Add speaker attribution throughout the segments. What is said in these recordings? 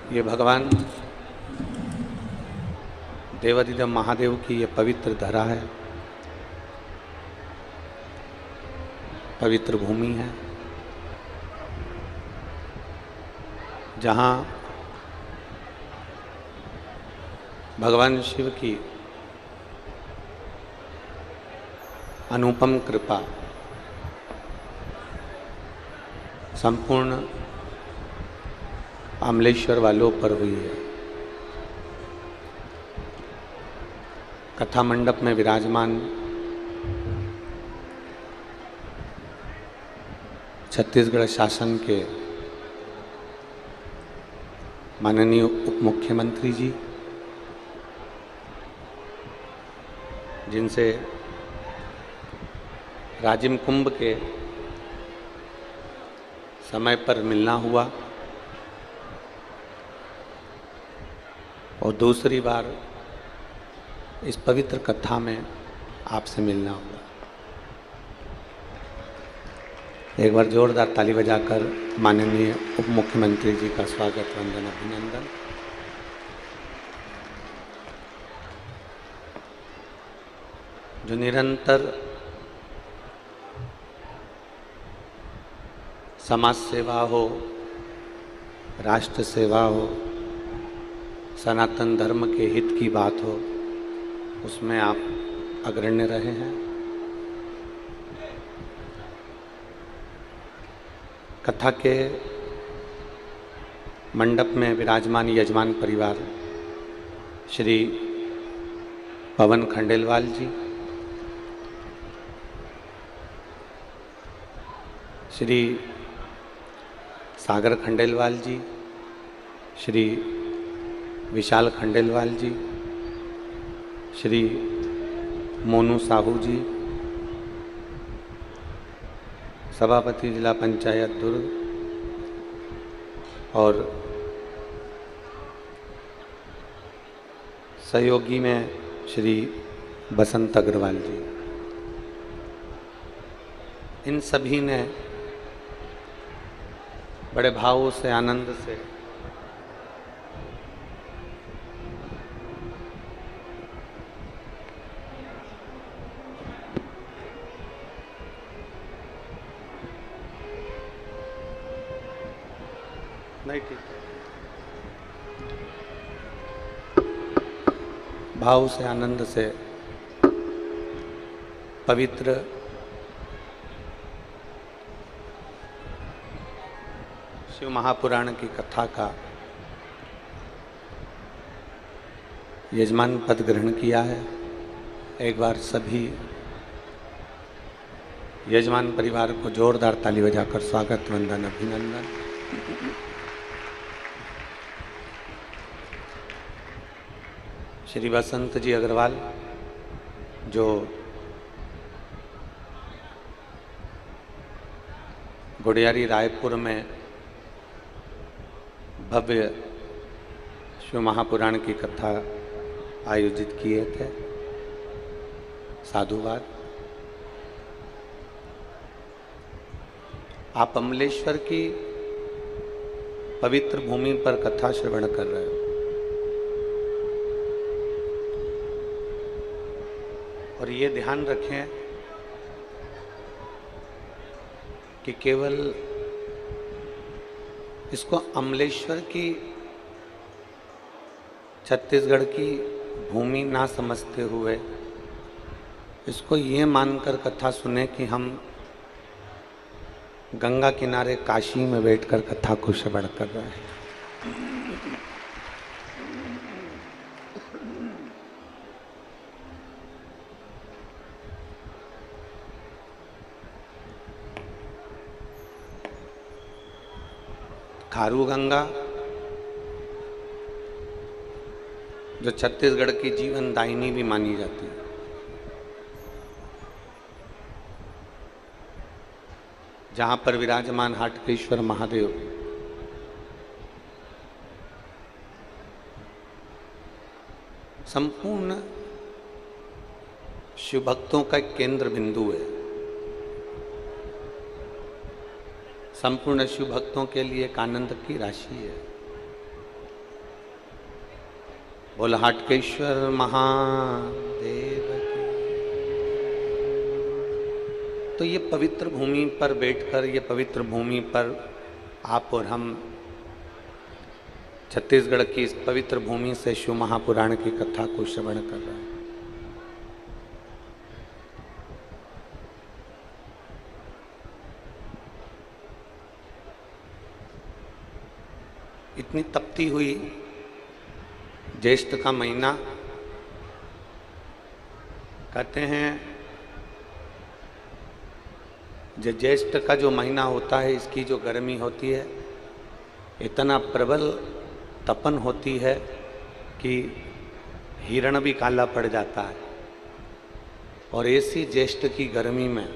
Speaker 1: ये भगवान देवाधिदेव महादेव की ये पवित्र धरा है, पवित्र भूमि है, जहाँ भगवान शिव की अनुपम कृपा संपूर्ण अमलेश्वर वालों पर हुई है। कथा मंडप में विराजमान छत्तीसगढ़ शासन के माननीय उप मुख्यमंत्री जी, जिनसे राजिम कुंभ के समय पर मिलना हुआ और दूसरी बार इस पवित्र कथा में आपसे मिलना हुआ। एक बार जोरदार ताली बजाकर माननीय उप मुख्यमंत्री जी का स्वागत, वंदन, अभिनंदन। जो निरंतर समाज सेवा हो, राष्ट्र सेवा हो, सनातन धर्म के हित की बात हो, उसमें आप अग्रणी रहे हैं। कथा के मंडप में विराजमान यजमान परिवार श्री पवन खंडेलवाल जी, श्री सागर खंडेलवाल जी, श्री विशाल खंडेलवाल जी, श्री मोनू साहू जी, सभापति जिला पंचायत दुर्ग, और सहयोगी में श्री बसंत अग्रवाल जी, इन सभी ने बड़े भावों से, आनंद से नहीं, ठीक है, भाव से, आनंद से पवित्र शिव महापुराण की कथा का यजमान पद ग्रहण किया है। एक बार सभी यजमान परिवार को जोरदार ताली बजाकर स्वागत, वंदन, अभिनंदन। श्री बसंत जी अग्रवाल, जो गुड़ियारी रायपुर में भव्य शिव महापुराण की कथा आयोजित किए थे, साधुवाद। आप अमलेश्वर की पवित्र भूमि पर कथा श्रवण कर रहे हो, और ये ध्यान रखें कि केवल इसको अमलेश्वर की, छत्तीसगढ़ की भूमि ना समझते हुए इसको ये मानकर कथा सुने कि हम गंगा किनारे काशी में बैठकर कथा को श्रवण कर रहे हैं। खारू गंगा, जो छत्तीसगढ़ की जीवन दायिनी भी मानी जाती है, जहां पर विराजमान हाटकेश्वर महादेव संपूर्ण शिव भक्तों का केंद्र बिंदु है। संपूर्ण शिव भक्तों के लिए एक आनंद की राशि है। बोल हाटकेश्वर महादेव की। तो ये पवित्र भूमि पर बैठकर, ये पवित्र भूमि पर आप और हम छत्तीसगढ़ की इस पवित्र भूमि से शिव महापुराण की कथा को श्रवण कर रहे हैं। इतनी तपती हुई ज्येष्ठ का महीना, कहते हैं जो ज्येष्ठ का जो महीना होता है, इसकी जो गर्मी होती है इतना प्रबल तपन होती है कि हिरण भी काला पड़ जाता है। और ऐसी ज्येष्ठ की गर्मी में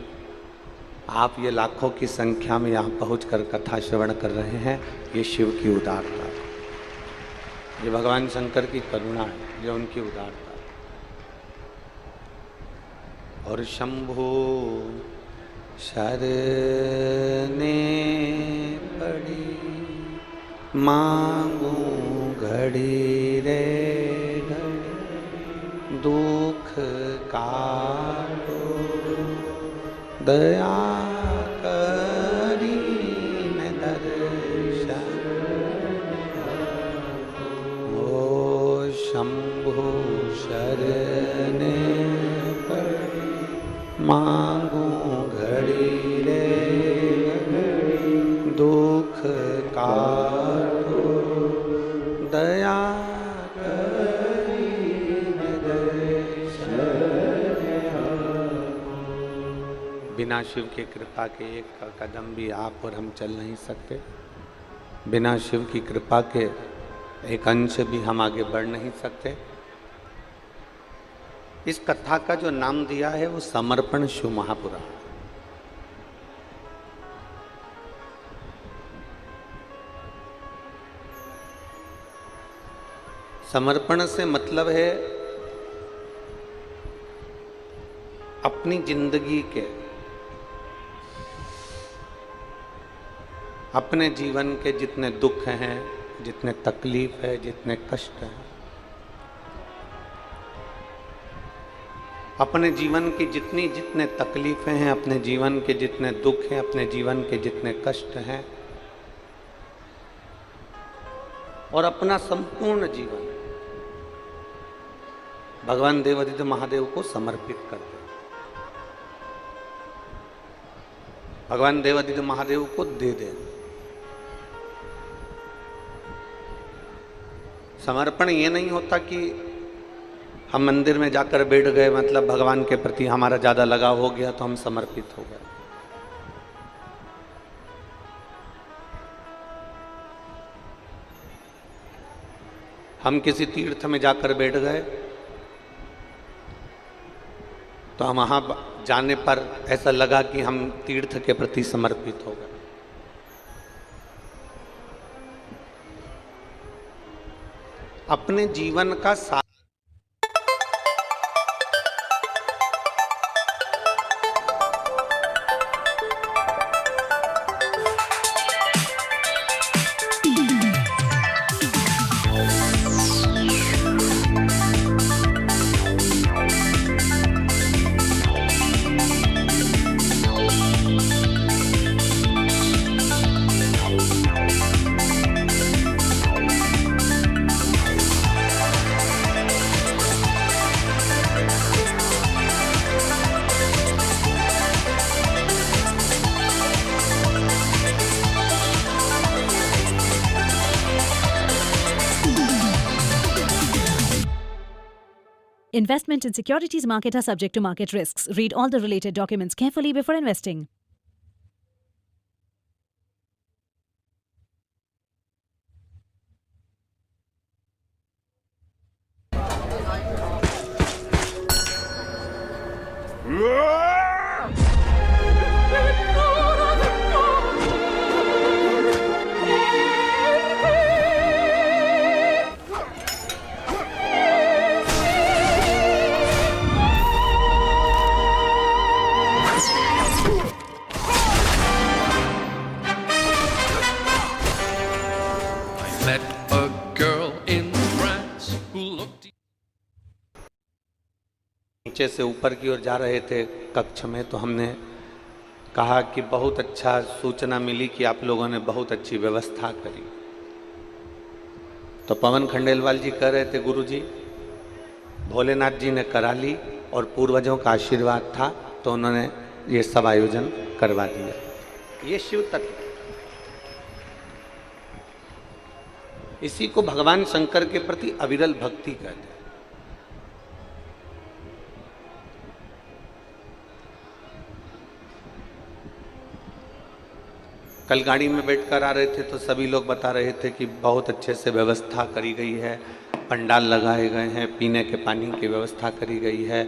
Speaker 1: आप ये लाखों की संख्या में यहाँ पहुंचकर कथा श्रवण कर रहे हैं। ये शिव की उदारता है, ये भगवान शंकर की करुणा है, ये उनकी उदारता है। और शंभु शरणे पड़ी मांगू घड़ी रे घड़ी, दुख काटो दया करी में दर्शन। ओ शंभु शरणे पड़ी मांगू घड़ी रे घड़ी, दुख काटो दया करी में दर्शन। बिना शिव की कृपा के एक कदम भी आप और हम चल नहीं सकते। बिना शिव की कृपा के एक अंश भी हम आगे बढ़ नहीं सकते। इस कथा का जो नाम दिया है वो समर्पण शिव महापुराण। समर्पण से मतलब है अपनी जिंदगी के, अपने जीवन के जितने दुख हैं, जितने तकलीफ है, जितने कष्ट हैं, अपने जीवन की जितने तकलीफें हैं, अपने जीवन के जितने दुख हैं, अपने जीवन के जितने कष्ट हैं, और अपना संपूर्ण जीवन भगवान देवादिदेव महादेव को समर्पित कर दे। भगवान देवादिदेव महादेव को दे दे। समर्पण ये नहीं होता कि हम मंदिर में जाकर बैठ गए, मतलब भगवान के प्रति हमारा ज्यादा लगाव हो गया तो हम समर्पित हो गए। हम किसी तीर्थ में जाकर बैठ गए तो हम वहां जाने पर ऐसा लगा कि हम तीर्थ के प्रति समर्पित हो गए। अपने जीवन का
Speaker 2: Investment in securities market are subject to market risks. Read all the related documents carefully before investing.
Speaker 1: नीचे से ऊपर की ओर जा रहे थे कक्ष में, तो हमने कहा कि बहुत अच्छा सूचना मिली कि आप लोगों ने बहुत अच्छी व्यवस्था करी। तो पवन खंडेलवाल जी कह रहे थे, गुरुजी भोलेनाथ जी ने करा ली और पूर्वजों का आशीर्वाद था तो उन्होंने ये सब आयोजन करवा दिया। ये शिव तत्व, इसी को भगवान शंकर के प्रति अविरल भक्ति कहते हैं। कल गाड़ी में बैठकर आ रहे थे तो सभी लोग बता रहे थे कि बहुत अच्छे से व्यवस्था करी गई है, पंडाल लगाए गए हैं, पीने के पानी की व्यवस्था करी गई है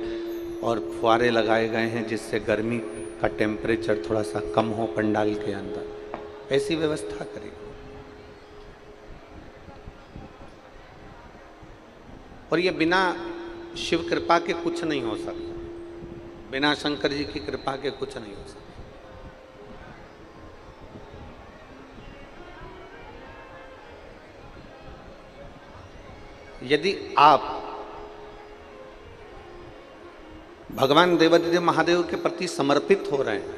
Speaker 1: और फुहारे लगाए गए हैं जिससे गर्मी का टेम्परेचर थोड़ा सा कम हो पंडाल के अंदर। ऐसी व्यवस्था करी। और ये बिना शिव कृपा के कुछ नहीं हो सकता, बिना शंकर जी की कृपा के कुछ नहीं हो सकता। यदि आप भगवान देवाधिदेव महादेव के प्रति समर्पित हो रहे हैं,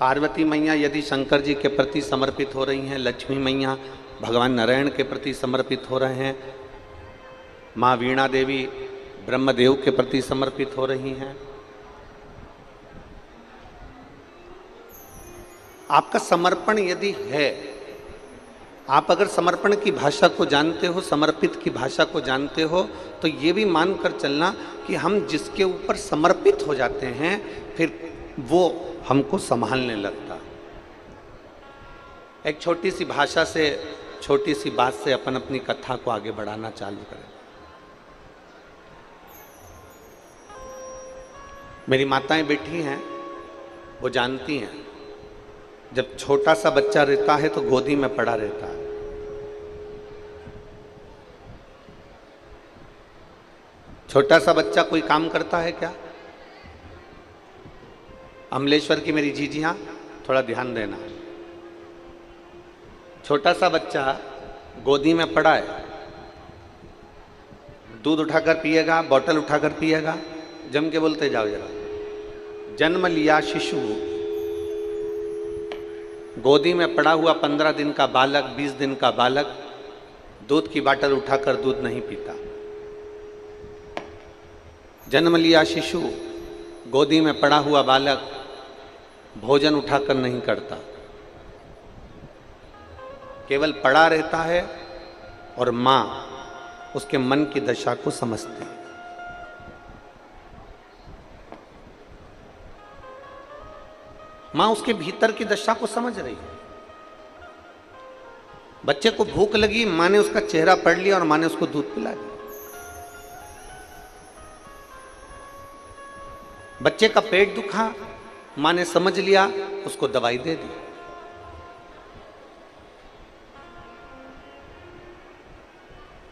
Speaker 1: पार्वती मैया यदि शंकर जी के प्रति समर्पित हो रही हैं, लक्ष्मी मैया भगवान नारायण के प्रति समर्पित हो रहे हैं, माँ वीणा देवी ब्रह्मदेव के प्रति समर्पित हो रही हैं, आपका समर्पण यदि है, आप अगर समर्पण की भाषा को जानते हो, समर्पित की भाषा को जानते हो, तो ये भी मानकर चलना कि हम जिसके ऊपर समर्पित हो जाते हैं फिर वो हमको संभालने लगता। एक छोटी सी भाषा से, छोटी सी बात से अपन अपनी कथा को आगे बढ़ाना चालू करें। मेरी माताएं बैठी हैं, वो जानती हैं, जब छोटा सा बच्चा रहता है तो गोदी में पड़ा रहता है। छोटा सा बच्चा कोई काम करता है क्या? अमलेश्वर की मेरी जीजियां थोड़ा ध्यान देना। छोटा सा बच्चा गोदी में पड़ा है, दूध उठाकर पिएगा, बोतल उठाकर पिएगा, जम के बोलते जाओ जरा। जन्म लिया शिशु, गोदी में पड़ा हुआ 15 दिन का बालक, 20 दिन का बालक दूध की बाटल उठाकर दूध नहीं पीता। जन्म लिया शिशु, गोदी में पड़ा हुआ बालक भोजन उठाकर नहीं करता, केवल पड़ा रहता है और मां उसके मन की दशा को समझती है। मां उसके भीतर की दशा को समझ रही है। बच्चे को भूख लगी, मां ने उसका चेहरा पढ़ लिया और मां ने उसको दूध पिला दिया। बच्चे का पेट दुखा, मां ने समझ लिया, उसको दवाई दे दी।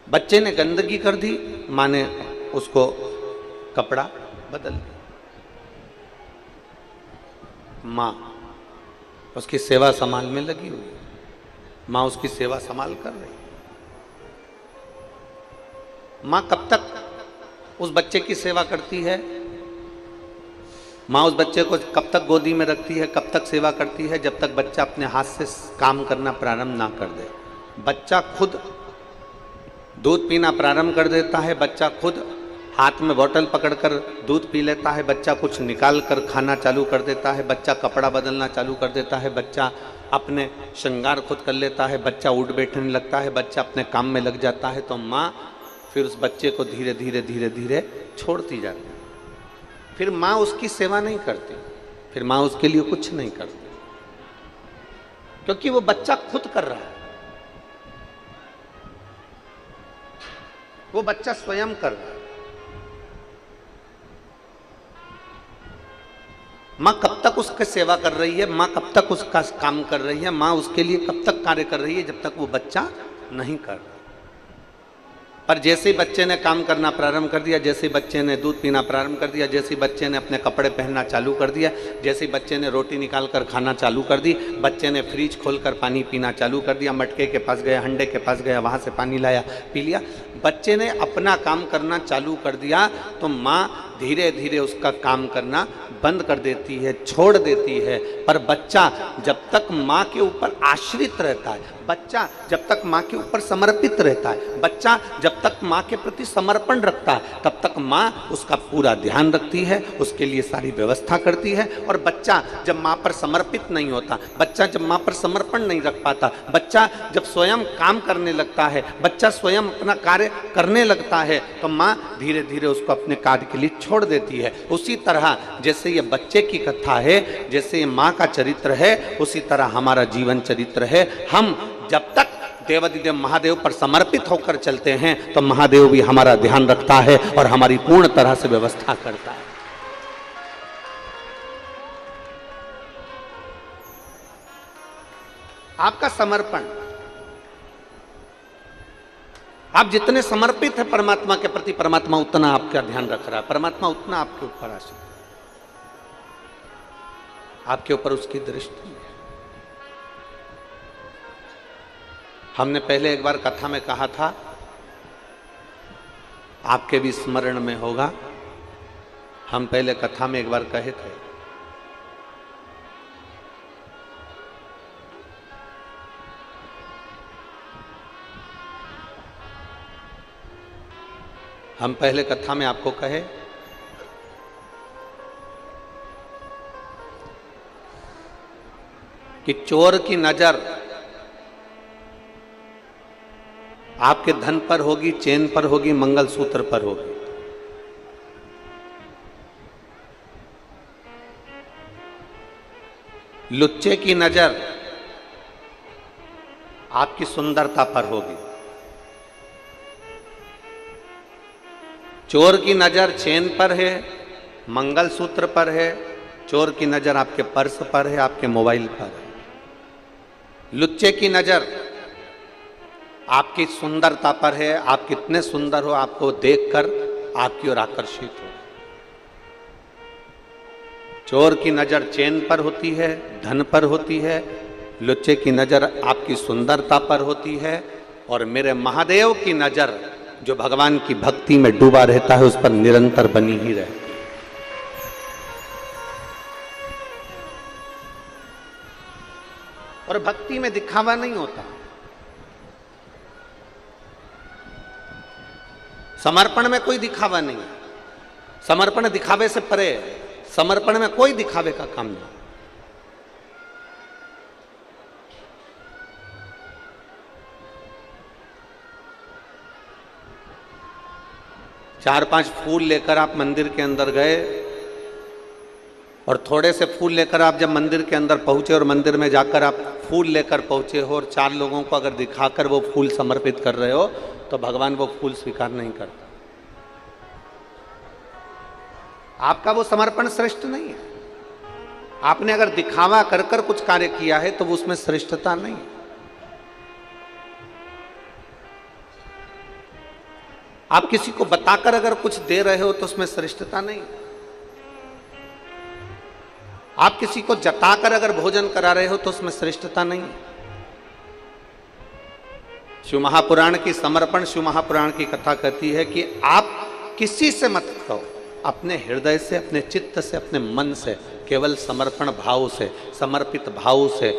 Speaker 1: बच्चे ने गंदगी कर दी, मां ने उसको कपड़ा बदल दिया। मां उसकी सेवा संभाल में लगी हुई है, मां उसकी सेवा संभाल कर रही है। मां कब तक उस बच्चे की सेवा करती है? मां उस बच्चे को कब तक गोदी में रखती है, कब तक सेवा करती है? जब तक बच्चा अपने हाथ से काम करना प्रारंभ ना कर दे। बच्चा खुद दूध पीना प्रारंभ कर देता है, बच्चा खुद हाथ में बोतल पकड़कर दूध पी लेता है, बच्चा कुछ निकाल कर खाना चालू कर देता है, बच्चा कपड़ा बदलना चालू कर देता है, बच्चा अपने श्रृंगार खुद कर लेता है, बच्चा उठ बैठने लगता है, बच्चा अपने काम में लग जाता है। तो माँ फिर उस बच्चे को धीरे धीरे धीरे धीरे छोड़ती जाती है। फिर माँ उसकी सेवा नहीं करती, फिर माँ उसके लिए कुछ नहीं करती, क्योंकि वो बच्चा खुद कर रहा है, वो बच्चा स्वयं कर रहा है। माँ कब तक उसकी सेवा कर रही है, माँ कब तक उसका काम कर रही है, माँ उसके लिए कब तक कार्य कर रही है, जब तक वो बच्चा नहीं कर रहा। पर जैसे ही बच्चे ने काम करना प्रारंभ कर दिया, जैसे ही बच्चे ने दूध पीना प्रारंभ कर दिया, जैसे ही बच्चे ने अपने कपड़े पहनना चालू कर दिया, जैसे ही बच्चे ने रोटी निकाल कर खाना चालू कर दी, बच्चे ने फ्रिज खोलकर पानी पीना चालू कर दिया, मटके के पास गया, हंडे के पास गया, वहाँ से पानी लाया, पी लिया, बच्चे ने अपना काम करना चालू कर दिया, तो माँ धीरे धीरे उसका काम करना बंद कर देती है, छोड़ देती है। पर बच्चा जब तक माँ के ऊपर आश्रित रहता है, बच्चा जब तक माँ के ऊपर समर्पित रहता है, बच्चा जब तक माँ के प्रति समर्पण रखता है, तब तक माँ उसका पूरा ध्यान रखती है, उसके लिए सारी व्यवस्था करती है। और बच्चा जब माँ पर समर्पित नहीं होता, बच्चा जब माँ पर समर्पण नहीं रख पाता, बच्चा जब स्वयं काम करने लगता है, बच्चा स्वयं अपना कार्य करने लगता है, तो माँ धीरे धीरे उसको अपने कार्य के लिए छोड़ देती है। उसी तरह जैसे ये बच्चे की कथा है, जैसे ये माँ का चरित्र है, उसी तरह हमारा जीवन चरित्र है। हम जब तक देवाधिदेव महादेव पर समर्पित होकर चलते हैं, तो महादेव भी हमारा ध्यान रखता है और हमारी पूर्ण तरह से व्यवस्था करता है। आपका समर्पण, आप जितने समर्पित हैं परमात्मा के प्रति, परमात्मा उतना आपका ध्यान रख रहा है, परमात्मा उतना आपके ऊपर आश्रित, आपके ऊपर उसकी दृष्टि है। हमने पहले एक बार कथा में कहा था, आपके भी स्मरण में होगा, हम पहले कथा में एक बार कहे थे, हम पहले कथा में आपको कहे कि चोर की नजर आपके धन पर होगी, चेन पर होगी, मंगलसूत्र पर होगी। लुच्चे की नजर आपकी सुंदरता पर होगी। चोर की नजर चेन पर है, मंगलसूत्र पर है, चोर की नजर आपके पर्स पर है, आपके मोबाइल पर है। लुच्चे की नजर आपकी सुंदरता पर है, आप कितने सुंदर हो, आपको देखकर आपकी ओर आकर्षित हो। चोर की नजर चेन पर होती है, धन पर होती है, लुच्चे की नजर आपकी सुंदरता पर होती है, और मेरे महादेव की नजर जो भगवान की भक्ति में डूबा रहता है, उस पर निरंतर बनी ही रहती है। और भक्ति में दिखावा नहीं होता, समर्पण में कोई दिखावा नहीं, समर्पण दिखावे से परे है, समर्पण में कोई दिखावे का काम नहीं। चार पांच फूल लेकर आप मंदिर के अंदर गए, और थोड़े से फूल लेकर आप जब मंदिर के अंदर पहुंचे, और मंदिर में जाकर आप फूल लेकर पहुंचे हो, और चार लोगों को अगर दिखाकर वो फूल समर्पित कर रहे हो, तो भगवान वो फूल स्वीकार नहीं करता। आपका वो समर्पण श्रेष्ठ नहीं है। आपने अगर दिखावा कर कर कुछ कार्य किया है, तो वो उसमें श्रेष्ठता नहीं है। आप किसी को बताकर अगर कुछ दे रहे हो, तो उसमें श्रेष्ठता नहीं। आप किसी को जताकर अगर भोजन करा रहे हो, तो उसमें श्रेष्ठता नहीं। शिव महापुराण की समर्पण, शिव महापुराण की कथा कहती है कि आप किसी से मत कहो, अपने हृदय से, अपने चित्त से, अपने मन से, केवल समर्पण भाव से, समर्पित भाव से,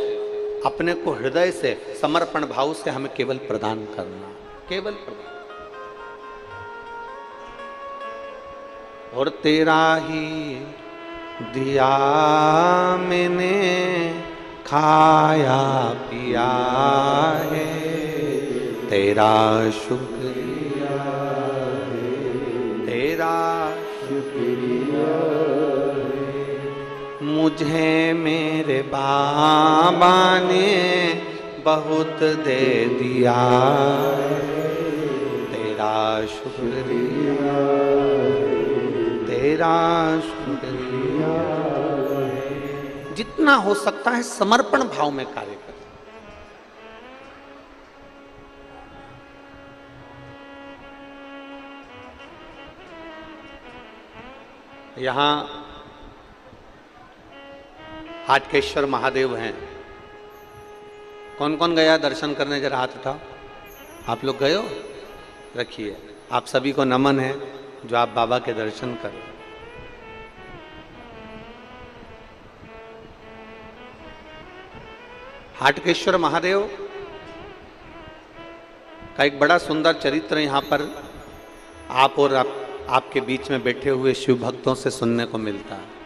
Speaker 1: अपने को हृदय से, समर्पण भाव से हमें केवल प्रदान करना, केवल प्रदान। और तेरा ही दिया मैंने खाया पिया है, तेरा शुक्रिया है, तेरा शुक्रिया है। मुझे मेरे बाबा ने बहुत दे दिया है, तेरा शुक्रिया, तेरा शुक्रिया। जितना हो सकता है समर्पण भाव में कार्य करें। यहाँ हाटकेश्वर महादेव हैं। कौन कौन गया दर्शन करने, जरा हाथ उठाओ। आप लोग गए हो? रखिए। आप सभी को नमन है जो आप बाबा के दर्शन करें। हाटकेश्वर महादेव का एक बड़ा सुंदर चरित्र यहाँ पर आप और आपके बीच में बैठे हुए शिव भक्तों से सुनने को मिलता है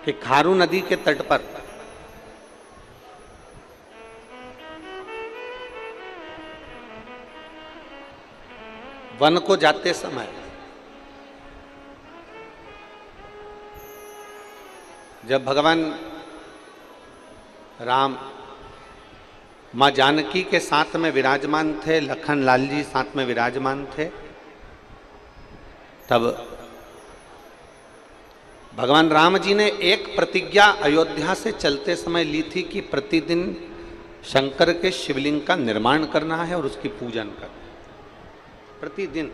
Speaker 1: कि खारू नदी के तट पर वन को जाते समय जब भगवान राम मां जानकी के साथ में विराजमान थे, लखन लाल जी साथ में विराजमान थे, तब भगवान राम जी ने एक प्रतिज्ञा अयोध्या से चलते समय ली थी कि प्रतिदिन शंकर के शिवलिंग का निर्माण करना है और उसकी पूजन करना है प्रतिदिन।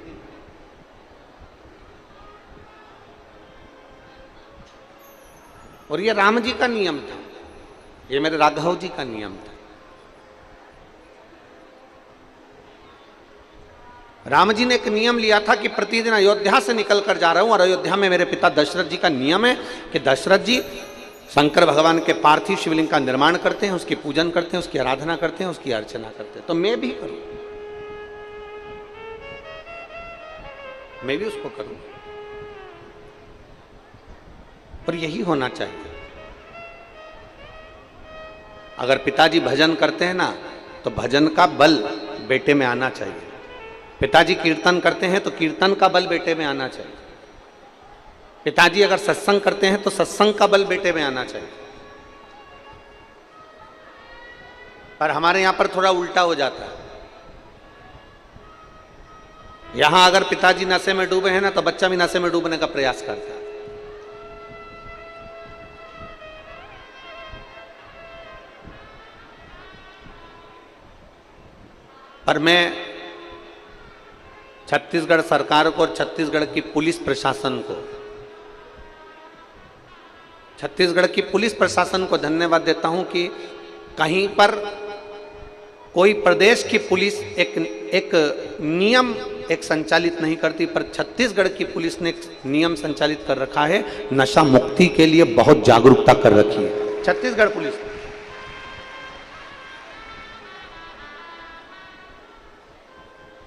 Speaker 1: और ये राम जी का नियम था, ये मेरे राघव जी का नियम था। राम जी ने एक नियम लिया था कि प्रतिदिन अयोध्या से निकल कर जा रहा हूं और अयोध्या में मेरे पिता दशरथ जी का नियम है कि दशरथ जी शंकर भगवान के पार्थिव शिवलिंग का निर्माण करते हैं, उसकी पूजन करते हैं, उसकी आराधना करते हैं, उसकी अर्चना करते हैं। तो मैं भी करूं, मैं भी उसको करूं। और यही होना चाहिए। अगर पिताजी भजन करते हैं ना तो भजन का बल बेटे में आना चाहिए। पिताजी कीर्तन करते हैं तो कीर्तन का बल बेटे में आना चाहिए। पिताजी अगर सत्संग करते हैं तो सत्संग का बल बेटे में आना चाहिए। पर हमारे यहां पर थोड़ा उल्टा हो जाता है। यहां अगर पिताजी नशे में डूबे हैं ना तो बच्चा भी नशे में डूबने का प्रयास करता है। पर मैं छत्तीसगढ़ सरकार को और छत्तीसगढ़ की पुलिस प्रशासन को, छत्तीसगढ़ की पुलिस प्रशासन को धन्यवाद देता हूं कि कहीं पर कोई प्रदेश की पुलिस एक नियम संचालित नहीं करती, पर छत्तीसगढ़ की पुलिस ने एक नियम संचालित कर रखा है, नशा मुक्ति के लिए बहुत जागरूकता कर रखी है छत्तीसगढ़ पुलिस।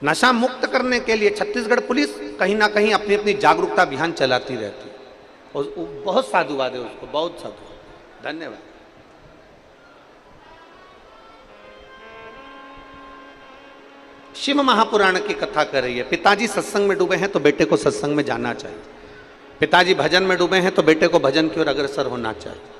Speaker 1: नशा मुक्त करने के लिए छत्तीसगढ़ पुलिस कहीं ना कहीं अपनी अपनी जागरूकता अभियान चलाती रहती है और बहुत साधुवाद है उसको, बहुत साधुवाद, धन्यवाद। शिव महापुराण की कथा कर रही है। पिताजी सत्संग में डूबे हैं तो बेटे को सत्संग में जाना चाहिए। पिताजी भजन में डूबे हैं तो बेटे को भजन की ओर अग्रसर होना चाहिए।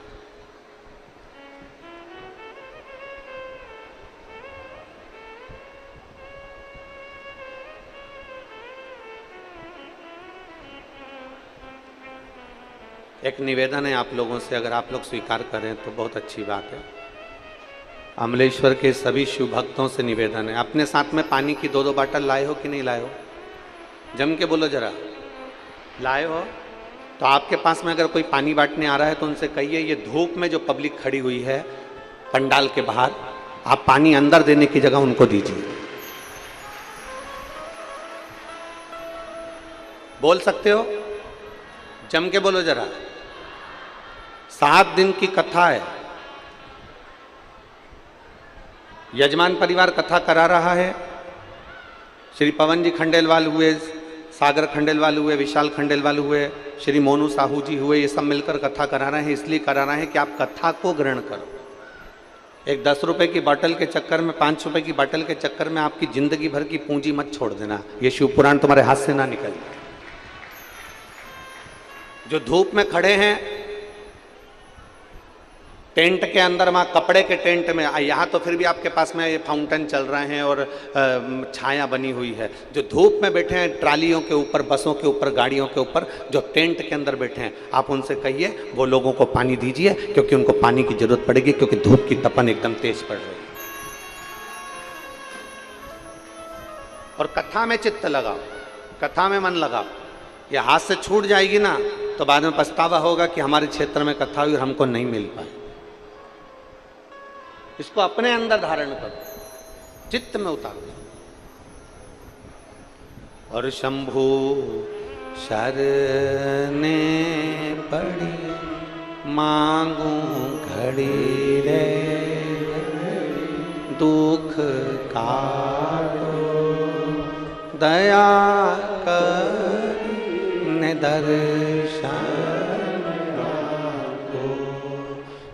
Speaker 1: एक निवेदन है आप लोगों से, अगर आप लोग स्वीकार करें तो बहुत अच्छी बात है। अमलेश्वर के सभी शिव भक्तों से निवेदन है, अपने साथ में पानी की 2-2 बाटल लाए हो कि नहीं लाए हो? जम के बोलो जरा, लाए हो? तो आपके पास में अगर कोई पानी बांटने आ रहा है तो उनसे कहिए ये धूप में जो पब्लिक खड़ी हुई है पंडाल के बाहर, आप पानी अंदर देने की जगह उनको दीजिए। बोल सकते हो? जम के बोलो जरा। 7 दिन की कथा है, यजमान परिवार कथा करा रहा है। श्री पवन जी खंडेलवाल हुए, सागर खंडेलवाल हुए, विशाल खंडेलवाल हुए, श्री मोनू साहू जी हुए, ये सब मिलकर कथा करा रहे हैं। इसलिए करा रहे हैं कि आप कथा को ग्रहण करो। एक 10 रुपए की बोतल के चक्कर में, 5 रुपए की बोतल के चक्कर में आपकी जिंदगी भर की पूंजी मत छोड़ देना। ये शिव पुराण तुम्हारे हाथ से ना निकले। जो धूप में खड़े हैं टेंट के अंदर, वहाँ कपड़े के टेंट में, यहाँ तो फिर भी आपके पास में ये फाउंटेन चल रहे हैं और छाया बनी हुई है। जो धूप में बैठे हैं ट्रालियों के ऊपर, बसों के ऊपर, गाड़ियों के ऊपर, जो टेंट के अंदर बैठे हैं, आप उनसे कहिए वो लोगों को पानी दीजिए, क्योंकि उनको पानी की जरूरत पड़ेगी, क्योंकि धूप की तपन एकदम तेज पड़ रही है। और कथा में चित्त लगाओ, कथा में मन लगाओ। ये हाथ से छूट जाएगी ना तो बाद में पछतावा होगा कि हमारे क्षेत्र में कथा हुई और हमको नहीं मिल पाई। इसको अपने अंदर धारण करो, चित्त में उतारो। और शंभु शरने पड़ी मांगू घड़ी रे, दुख काटो दया कर दर्शन को।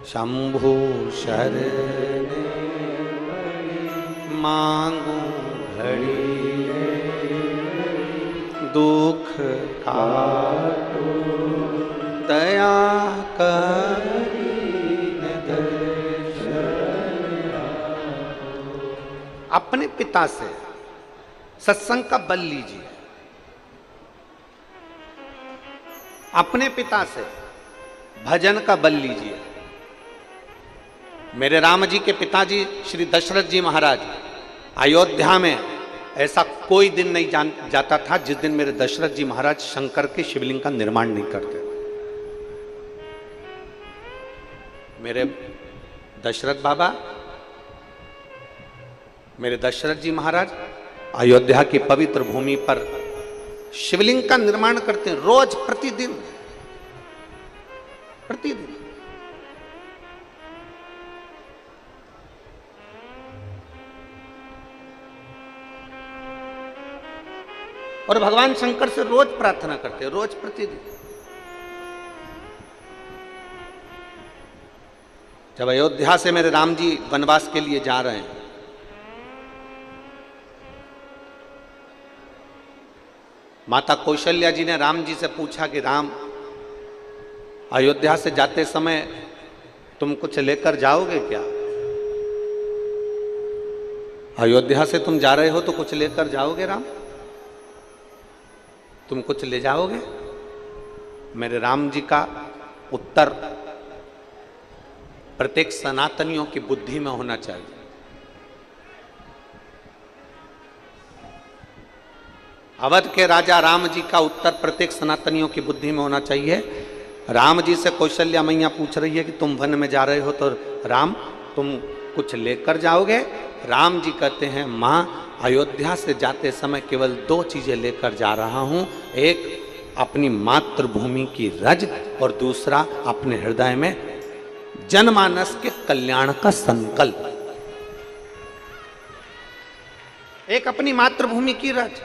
Speaker 1: शंभु शरने मांगू घड़ी दुख काटो दया करीने दर्शन। अपने पिता से सत्संग का बल लीजिए, अपने पिता से भजन का बल लीजिए। मेरे राम जी के पिताजी श्री दशरथ जी महाराज, अयोध्या में ऐसा कोई दिन नहीं जाता था जिस दिन मेरे दशरथ जी महाराज शंकर के शिवलिंग का निर्माण नहीं करते। मेरे दशरथ बाबा, मेरे दशरथ जी महाराज अयोध्या की पवित्र भूमि पर शिवलिंग का निर्माण करते हैं, रोज प्रतिदिन प्रतिदिन। और भगवान शंकर से रोज प्रार्थना करते हैं, रोज प्रतिदिन। जब अयोध्या से मेरे राम जी वनवास के लिए जा रहे हैं, माता कौशल्या जी ने राम जी से पूछा कि राम, अयोध्या से जाते समय तुम कुछ लेकर जाओगे क्या? अयोध्या से तुम जा रहे हो तो कुछ लेकर जाओगे राम? तुम कुछ ले जाओगे? मेरे राम जी का उत्तर प्रत्येक सनातनियों की बुद्धि में होना चाहिए। अवध के राजा राम जी का उत्तर प्रत्येक सनातनियों की बुद्धि में होना चाहिए। राम जी से कौशल्या मैया पूछ रही है कि तुम वन में जा रहे हो तो राम तुम कुछ लेकर जाओगे? राम जी कहते हैं, माँ अयोध्या से जाते समय केवल 2 चीजें लेकर जा रहा हूं, एक अपनी मातृभूमि की रज और दूसरा अपने हृदय में जनमानस के कल्याण का संकल्प। एक अपनी मातृभूमि की रज,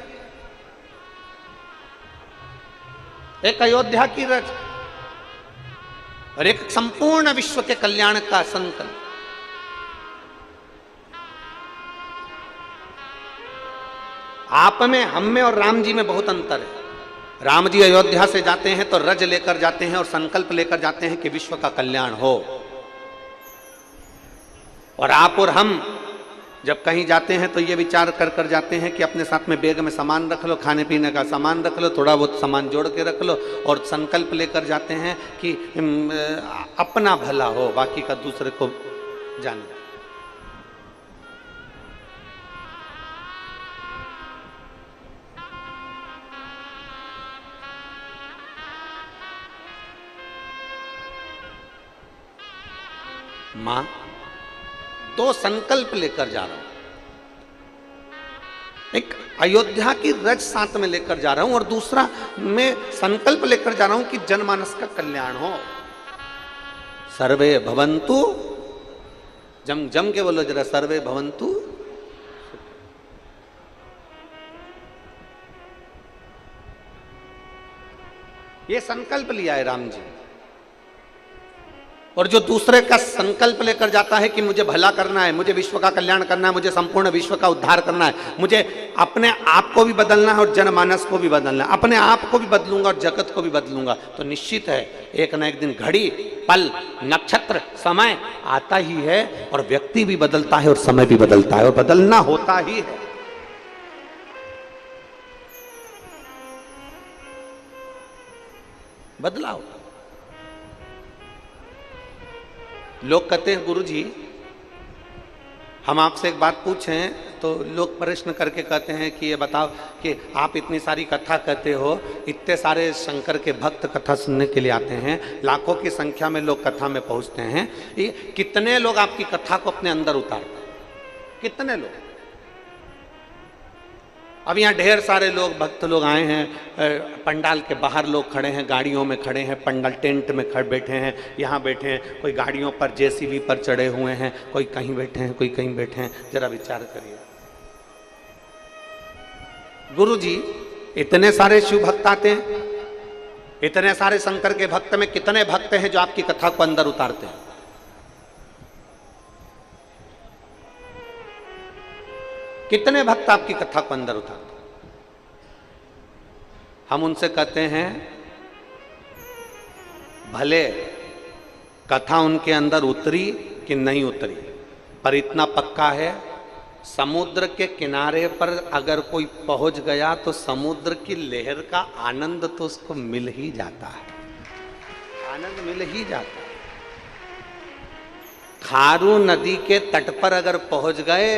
Speaker 1: एक अयोध्या की रज और एक संपूर्ण विश्व के कल्याण का संकल्प। आप में, हम में और राम जी में बहुत अंतर है। राम जी अयोध्या से जाते हैं तो रज लेकर जाते हैं और संकल्प लेकर जाते हैं कि विश्व का कल्याण हो। और आप और हम जब कहीं जाते हैं तो ये विचार कर कर जाते हैं कि अपने साथ में बैग में सामान रख लो, खाने पीने का सामान रख लो, थोड़ा बहुत सामान जोड़ के रख लो, और संकल्प लेकर जाते हैं कि अपना भला हो, बाकी का दूसरे को जाने। मां, 2 संकल्प लेकर जा रहा हूं। एक अयोध्या की रज साथ में लेकर जा रहा हूं और दूसरा मैं संकल्प लेकर जा रहा हूं कि जनमानस का कल्याण हो। सर्वे भवन्तु, जम के बोलो जरा, सर्वे भवन्तु। ये संकल्प लिया है राम जी। और जो दूसरे का संकल्प लेकर जाता है कि मुझे भला करना है, मुझे विश्व का कल्याण करना है, मुझे संपूर्ण विश्व का उद्धार करना है, मुझे अपने आप को भी बदलना है और जनमानस को भी बदलना है, अपने आप को भी बदलूंगा और जगत को भी बदलूंगा, तो निश्चित है एक ना एक दिन घड़ी, पल, नक्षत्र, समय आता ही है और व्यक्ति भी बदलता है और समय भी बदलता है और बदलना होता ही है। बदलाव। लोग कहते हैं गुरुजी हम आपसे एक बात पूछें तो लोग प्रश्न करके कहते हैं कि ये बताओ कि आप इतनी सारी कथा कहते हो, इतने सारे शंकर के भक्त कथा सुनने के लिए आते हैं, लाखों की संख्या में लोग कथा में पहुंचते हैं, ये कितने लोग आपकी कथा को अपने अंदर उतारते हैं? कितने लोग? अब यहाँ ढेर सारे लोग भक्त लोग आए हैं, पंडाल के बाहर लोग खड़े हैं, गाड़ियों में खड़े हैं, पंडाल टेंट में खड़े बैठे हैं, यहाँ बैठे हैं, कोई गाड़ियों पर जेसीबी पर चढ़े हुए हैं, कोई कहीं बैठे हैं, कोई कहीं बैठे हैं। जरा विचार करिए। गुरु जी इतने सारे शिव भक्त आते हैं, इतने सारे शंकर के भक्त में कितने भक्त हैं जो आपकी कथा को अंदर उतारते हैं? कितने भक्त आपकी कथा को अंदर उतारते? हम उनसे कहते हैं भले कथा उनके अंदर उतरी कि नहीं उतरी, पर इतना पक्का है, समुद्र के किनारे पर अगर कोई पहुंच गया तो समुद्र की लहर का आनंद तो उसको मिल ही जाता है, आनंद मिल ही जाता है। खारू नदी के तट पर अगर पहुंच गए,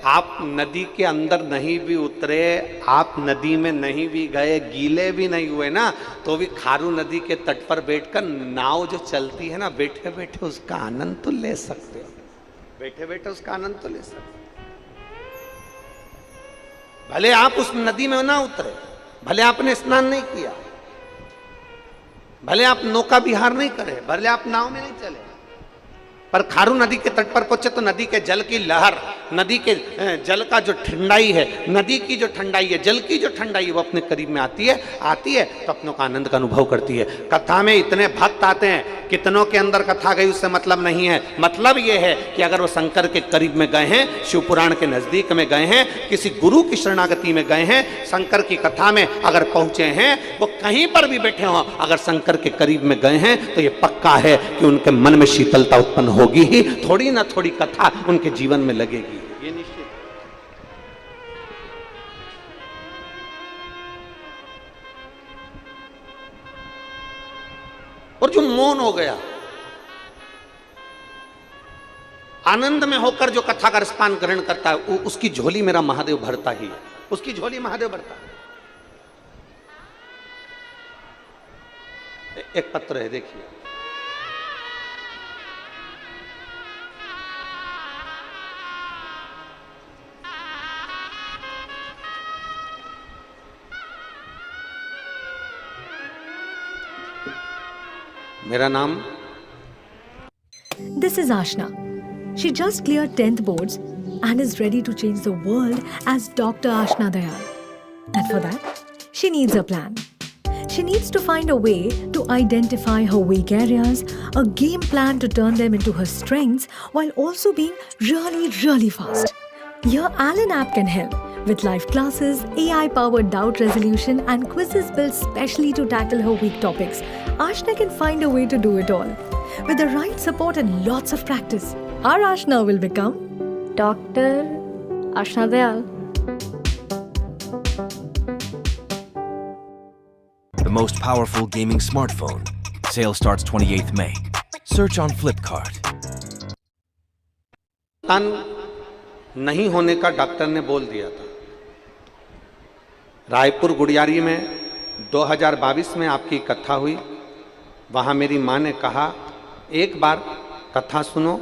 Speaker 1: आप नदी के अंदर नहीं भी उतरे, आप नदी में नहीं भी गए, गीले भी नहीं हुए ना, तो भी खारू नदी के तट पर बैठकर नाव जो चलती है ना, बैठे बैठे उसका आनंद तो ले सकते हो, बैठे बैठे उसका आनंद तो ले सकते हो। भले आप उस नदी में ना उतरे, भले आपने स्नान नहीं किया, भले आप नौका विहार नहीं करे, भले आप नाव में नहीं चले, पर खारू नदी के तट पर पहुंचे तो नदी के जल की लहर, नदी के जल का जो ठंडाई है, नदी की जो ठंडाई है, जल की जो ठंडाई है, वो अपने करीब में आती है तो अपनों का आनंद का अनुभव करती है। कथा में इतने भक्त आते हैं, कितनों के अंदर कथा गई उससे मतलब नहीं है। मतलब ये है कि अगर वो शंकर के करीब में गए हैं, शिव पुराण के नजदीक में गए हैं, किसी गुरु की शरणागति में गए हैं, शंकर की कथा में अगर पहुंचे हैं, वो कहीं पर भी बैठे हों, अगर शंकर के करीब में गए हैं तो ये पक्का है कि उनके मन में शीतलता उत्पन्न होगी ही, थोड़ी ना थोड़ी कथा उनके जीवन में लगेगी, ये निश्चित। और जो मौन हो गया, आनंद में होकर जो कथा का रसपान ग्रहण करता है, उसकी झोली मेरा महादेव भरता ही है, उसकी झोली महादेव भरता है। एक पत्र है, देखिए। मेरा नाम
Speaker 2: This is Ashna. She just cleared 10th boards and is ready to change the world as Dr. Ashna Dayal. And for that, she needs a plan. She needs to find a way to identify her weak areas, a game plan to turn them into her strengths while also being really, really fast. Your Alan app can help with live classes, AI-powered doubt resolution and quizzes built specially to tackle her weak topics. Ashna can find a way to do it all. With the right support and lots of practice, our Ashna will become
Speaker 3: Dr. Ashna Dayal.
Speaker 4: The most powerful gaming smartphone. Sale starts 28th May. Search on Flipkart.
Speaker 1: नहीं होने का doctor ने बोल दिया था। रायपुर गुड़ियारी में 2022 में आपकी कथा हुई। वहाँ मेरी माँ ने कहा एक बार कथा सुनो,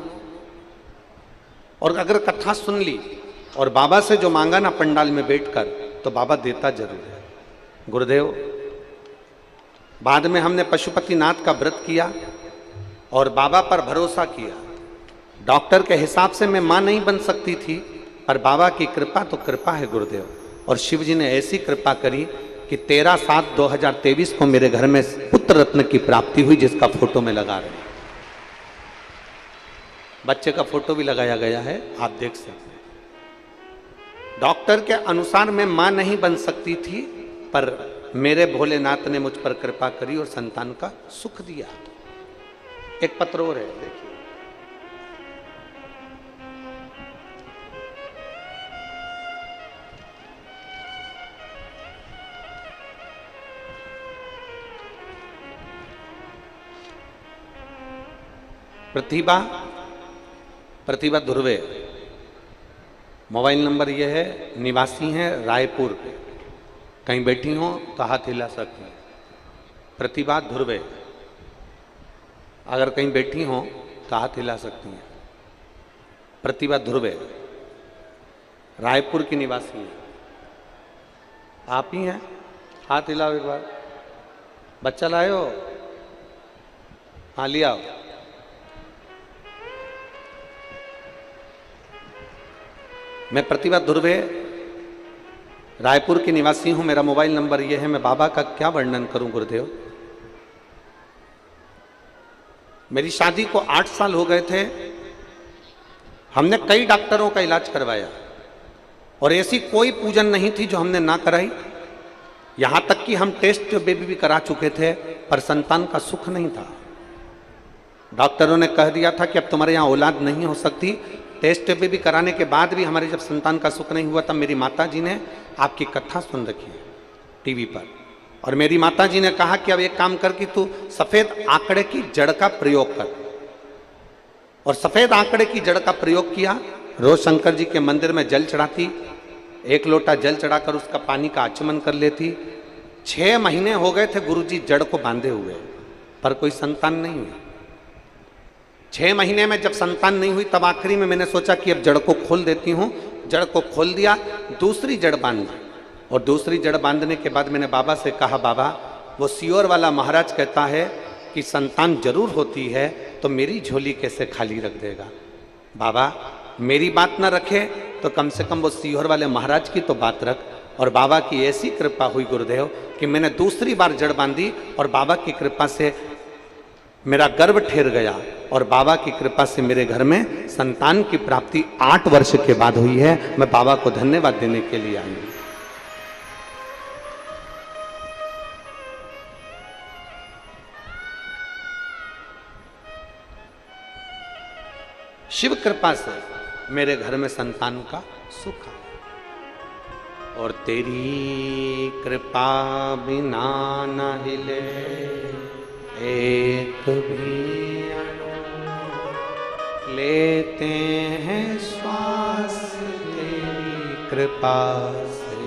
Speaker 1: और अगर कथा सुन ली और बाबा से जो मांगा ना पंडाल में बैठकर, तो बाबा देता जरूर है। गुरुदेव, बाद में हमने पशुपतिनाथ का व्रत किया और बाबा पर भरोसा किया। डॉक्टर के हिसाब से मैं माँ नहीं बन सकती थी, पर बाबा की कृपा तो कृपा है गुरुदेव। और शिव जी ने ऐसी कृपा करी कि 13/7/2023 को मेरे घर में पुत्र रत्न की प्राप्ति हुई, जिसका फोटो में लगा रहे हैं। बच्चे का फोटो भी लगाया गया है, आप देख सकते हैं। डॉक्टर के अनुसार मैं मां नहीं बन सकती थी, पर मेरे भोलेनाथ ने मुझ पर कृपा करी और संतान का सुख दिया। एक पत्र और है, देखिए। प्रतिभा ध्रुवे, मोबाइल नंबर ये है, निवासी हैं रायपुर पे, कहीं बैठी हो तो हाथ हिला सकती हैं। प्रतिभा ध्रुवे, अगर कहीं बैठी हो तो हाथ हिला सकती हैं। प्रतिभा ध्रुवे रायपुर की निवासी हैं, आप ही हैं, हाथ हिलाओ एक बार। बच्चा लाए हो? हाँ लिया। मैं प्रतिभा ध्रुवे रायपुर की निवासी हूं, मेरा मोबाइल नंबर यह है। मैं बाबा का क्या वर्णन करूं गुरुदेव। मेरी शादी को 8 साल हो गए थे, हमने कई डॉक्टरों का इलाज करवाया और ऐसी कोई पूजन नहीं थी जो हमने ना कराई। यहां तक कि हम टेस्ट बेबी भी करा चुके थे, पर संतान का सुख नहीं था। डॉक्टरों ने कह दिया था कि अब तुम्हारे यहां औलाद नहीं हो सकती। टेस्ट बेबी कराने के बाद भी हमारे जब संतान का सुख नहीं हुआ, तब मेरी माता जी ने आपकी कथा सुन रखी है टीवी पर, और मेरी माता जी ने कहा कि अब एक काम कर कि तू सफेद आंकड़े की जड़ का प्रयोग कर। और सफेद आंकड़े की जड़ का प्रयोग किया। रोज शंकर जी के मंदिर में जल चढ़ाती, 1 लोटा जल चढ़ाकर उसका पानी का आचमन कर लेती। 6 महीने हो गए थे गुरुजी जड़ को बांधे हुए, पर कोई संतान नहीं हुई। 6 महीने में जब संतान नहीं हुई, तब आखिरी में मैंने सोचा कि अब जड़ को खोल देती हूँ। जड़ को खोल दिया, दूसरी जड़ बांध दी, और दूसरी जड़ बांधने के बाद मैंने बाबा से कहा, बाबा वो सियोर वाला महाराज कहता है कि संतान जरूर होती है, तो मेरी झोली कैसे खाली रख देगा। बाबा मेरी बात ना रखे तो कम से कम वो सियोर वाले महाराज की तो बात रख। और बाबा की ऐसी कृपा हुई गुरुदेव कि मैंने दूसरी बार जड़ बांधी, और बाबा की कृपा से मेरा गर्भ ठहर गया, और बाबा की कृपा से मेरे घर में संतान की प्राप्ति 8 वर्ष के बाद हुई है। मैं बाबा को धन्यवाद देने के लिए आई हूं। शिव कृपा से मेरे घर में संतान का सुख है, और तेरी कृपा बिना न हिले एक भी अणु, लेते हैं श्वास तेरी कृपा से।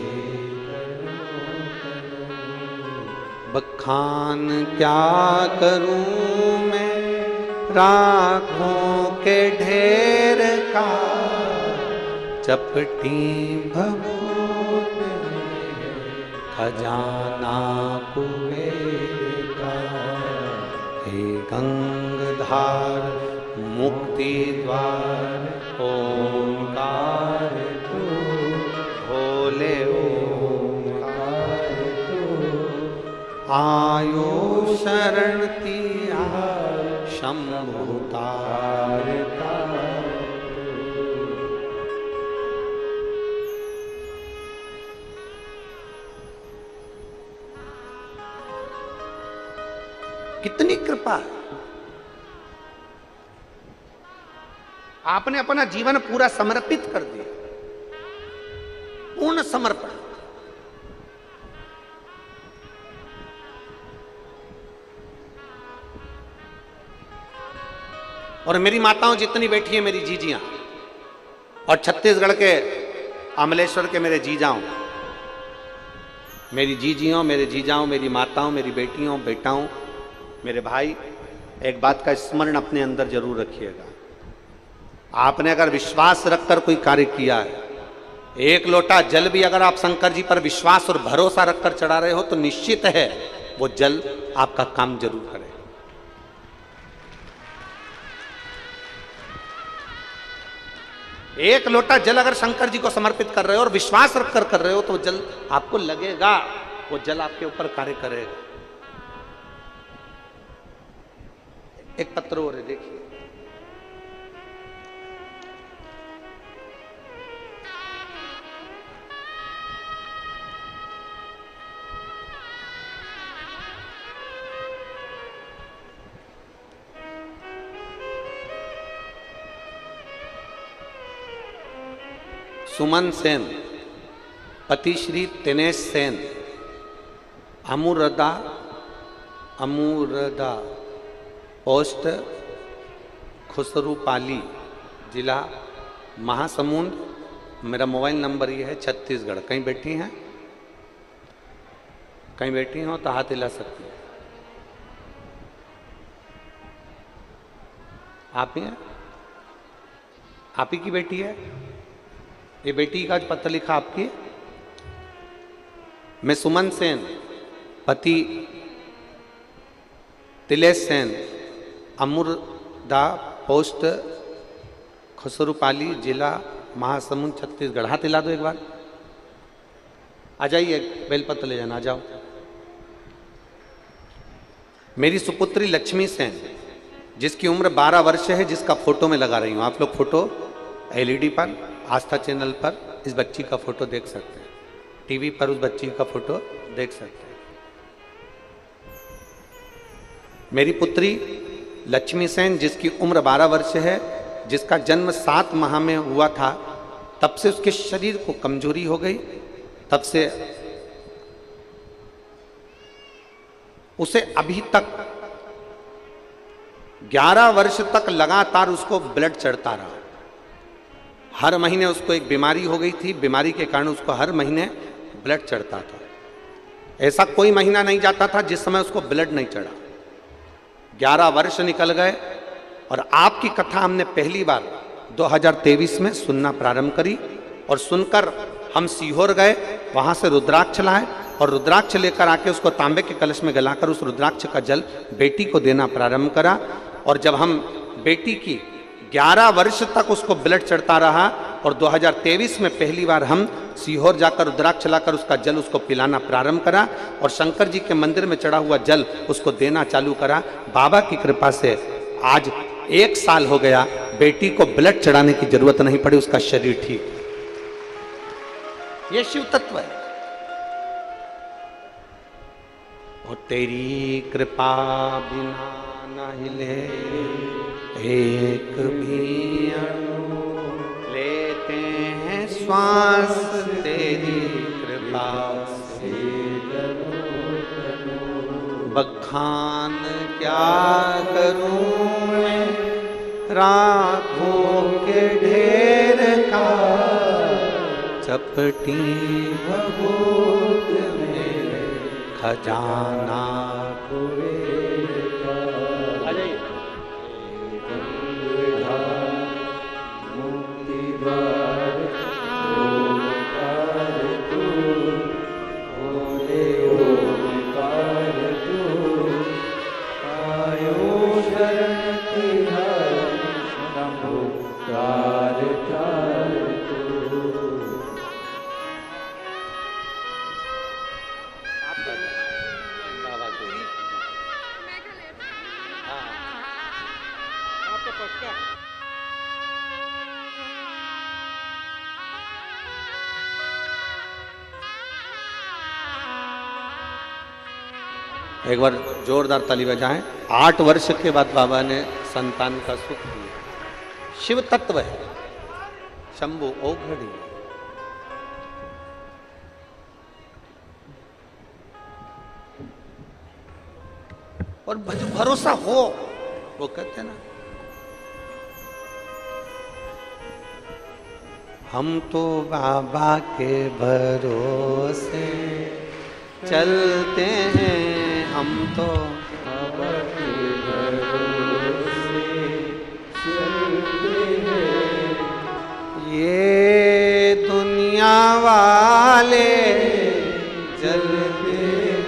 Speaker 1: बखान क्या करूं मैं राखों के ढेर का, चपटी भभूत खजाना कुबेर का। हे गंगधार मुक्ति द्वार ओंकार तू, भोले ओंकार तू। आयो शरण तिया शंभु तारता। कितनी कृपा है। आपने अपना जीवन पूरा समर्पित कर दिया, पूर्ण समर्पण। और मेरी माताओं जितनी बैठी है, मेरी जीजियां, और छत्तीसगढ़ के अमलेश्वर के मेरे जीजाओं, मेरी जीजियों, मेरे जीजाओं, मेरी माताओं, मेरी बेटियों, बेटाओं, मेरे भाई, एक बात का स्मरण अपने अंदर जरूर रखिएगा। आपने अगर विश्वास रखकर कोई कार्य किया है, 1 लोटा जल भी अगर आप शंकर जी पर विश्वास और भरोसा रखकर चढ़ा रहे हो, तो निश्चित है वो जल आपका काम जरूर करेगा। एक लोटा जल अगर शंकर जी को समर्पित कर रहे हो और विश्वास रखकर कर रहे हो, तो जल आपको लगेगा, वो जल आपके ऊपर कार्य करेगा। एक पत्र और है, देखिए। सुमन सेन, पति श्री दिनेश सेन, अमूरदा पोस्ट खुसरूपाली, जिला महासमुंद, मेरा मोबाइल नंबर ये है छत्तीसगढ़। कहीं बैठी हैं, कहीं बैठी हो तो हाथ हिला सकती हैं। आप ही हैं? आप ही की बेटी है? ये बेटी का पत्र लिखा आपकी? मैं सुमन सेन, पति तिलेश सेन, अमूरदा पोस्ट खसरूपाली, जिला महासमुंद, छत्तीसगढ़। हाथ हिला दो एक बार। आ जाइए, बेलपत्र ले जाना, आ जाओ। मेरी सुपुत्री लक्ष्मी सेन, जिसकी उम्र 12 वर्ष है, जिसका फोटो में लगा रही हूं। आप लोग फोटो एलईडी पर, आस्था चैनल पर इस बच्ची का फोटो देख सकते हैं, टीवी पर उस बच्ची का फोटो देख सकते हैं। मेरी पुत्री लक्ष्मी सेन, जिसकी उम्र 12 वर्ष है, जिसका जन्म 7 माह में हुआ था, तब से उसके शरीर को कमजोरी हो गई। तब से उसे अभी तक 11 वर्ष तक लगातार उसको ब्लड चढ़ता रहा। हर महीने उसको एक बीमारी हो गई थी, बीमारी के कारण उसको हर महीने ब्लड चढ़ता था। ऐसा कोई महीना नहीं जाता था जिस समय उसको ब्लड नहीं चढ़ा। 11 वर्ष निकल गए और आपकी कथा हमने पहली बार 2023 में सुनना प्रारंभ करी और सुनकर हम सीहोर गए, वहां से रुद्राक्ष लाए और रुद्राक्ष लेकर आके उसको तांबे के कलश में गलाकर उस रुद्राक्ष का जल बेटी को देना प्रारंभ करा। और जब हम बेटी की 11 वर्ष तक उसको ब्लड चढ़ता रहा और 2023 में पहली बार हम सीहोर जाकर रुद्राक्ष लाकर उसका जल उसको पिलाना प्रारंभ करा और शंकर जी के मंदिर में चढ़ा हुआ जल उसको देना चालू करा। बाबा की कृपा से आज 1 साल हो गया, बेटी को ब्लड चढ़ाने की जरूरत नहीं पड़ी, उसका शरीर ठीक। ये शिव तत्व है। और तेरी कृपा बिना न हिले एक भी अणु, लेते हैं श्वास तेरी कृपा से। बखान क्या करूं मैं राखों के ढेर का, चपटी भभूत में खजाना कुबेर का। मुक्ति द्वार ओंकार तू, भोले ओंकार तू, आयो शरण तिहारी नमोकार चार तू। एक बार जोरदार ताली बजाएं। 8 वर्ष के बाद बाबा ने संतान का सुख दिया। शिव तत्व है, शंभु औघड़ी। और भरोसा हो, वो कहते हैं ना, हम तो बाबा के भरोसे चलते हैं, हम तो बाबा के भरोसे चलते हैं। ये दुनिया वाले जलते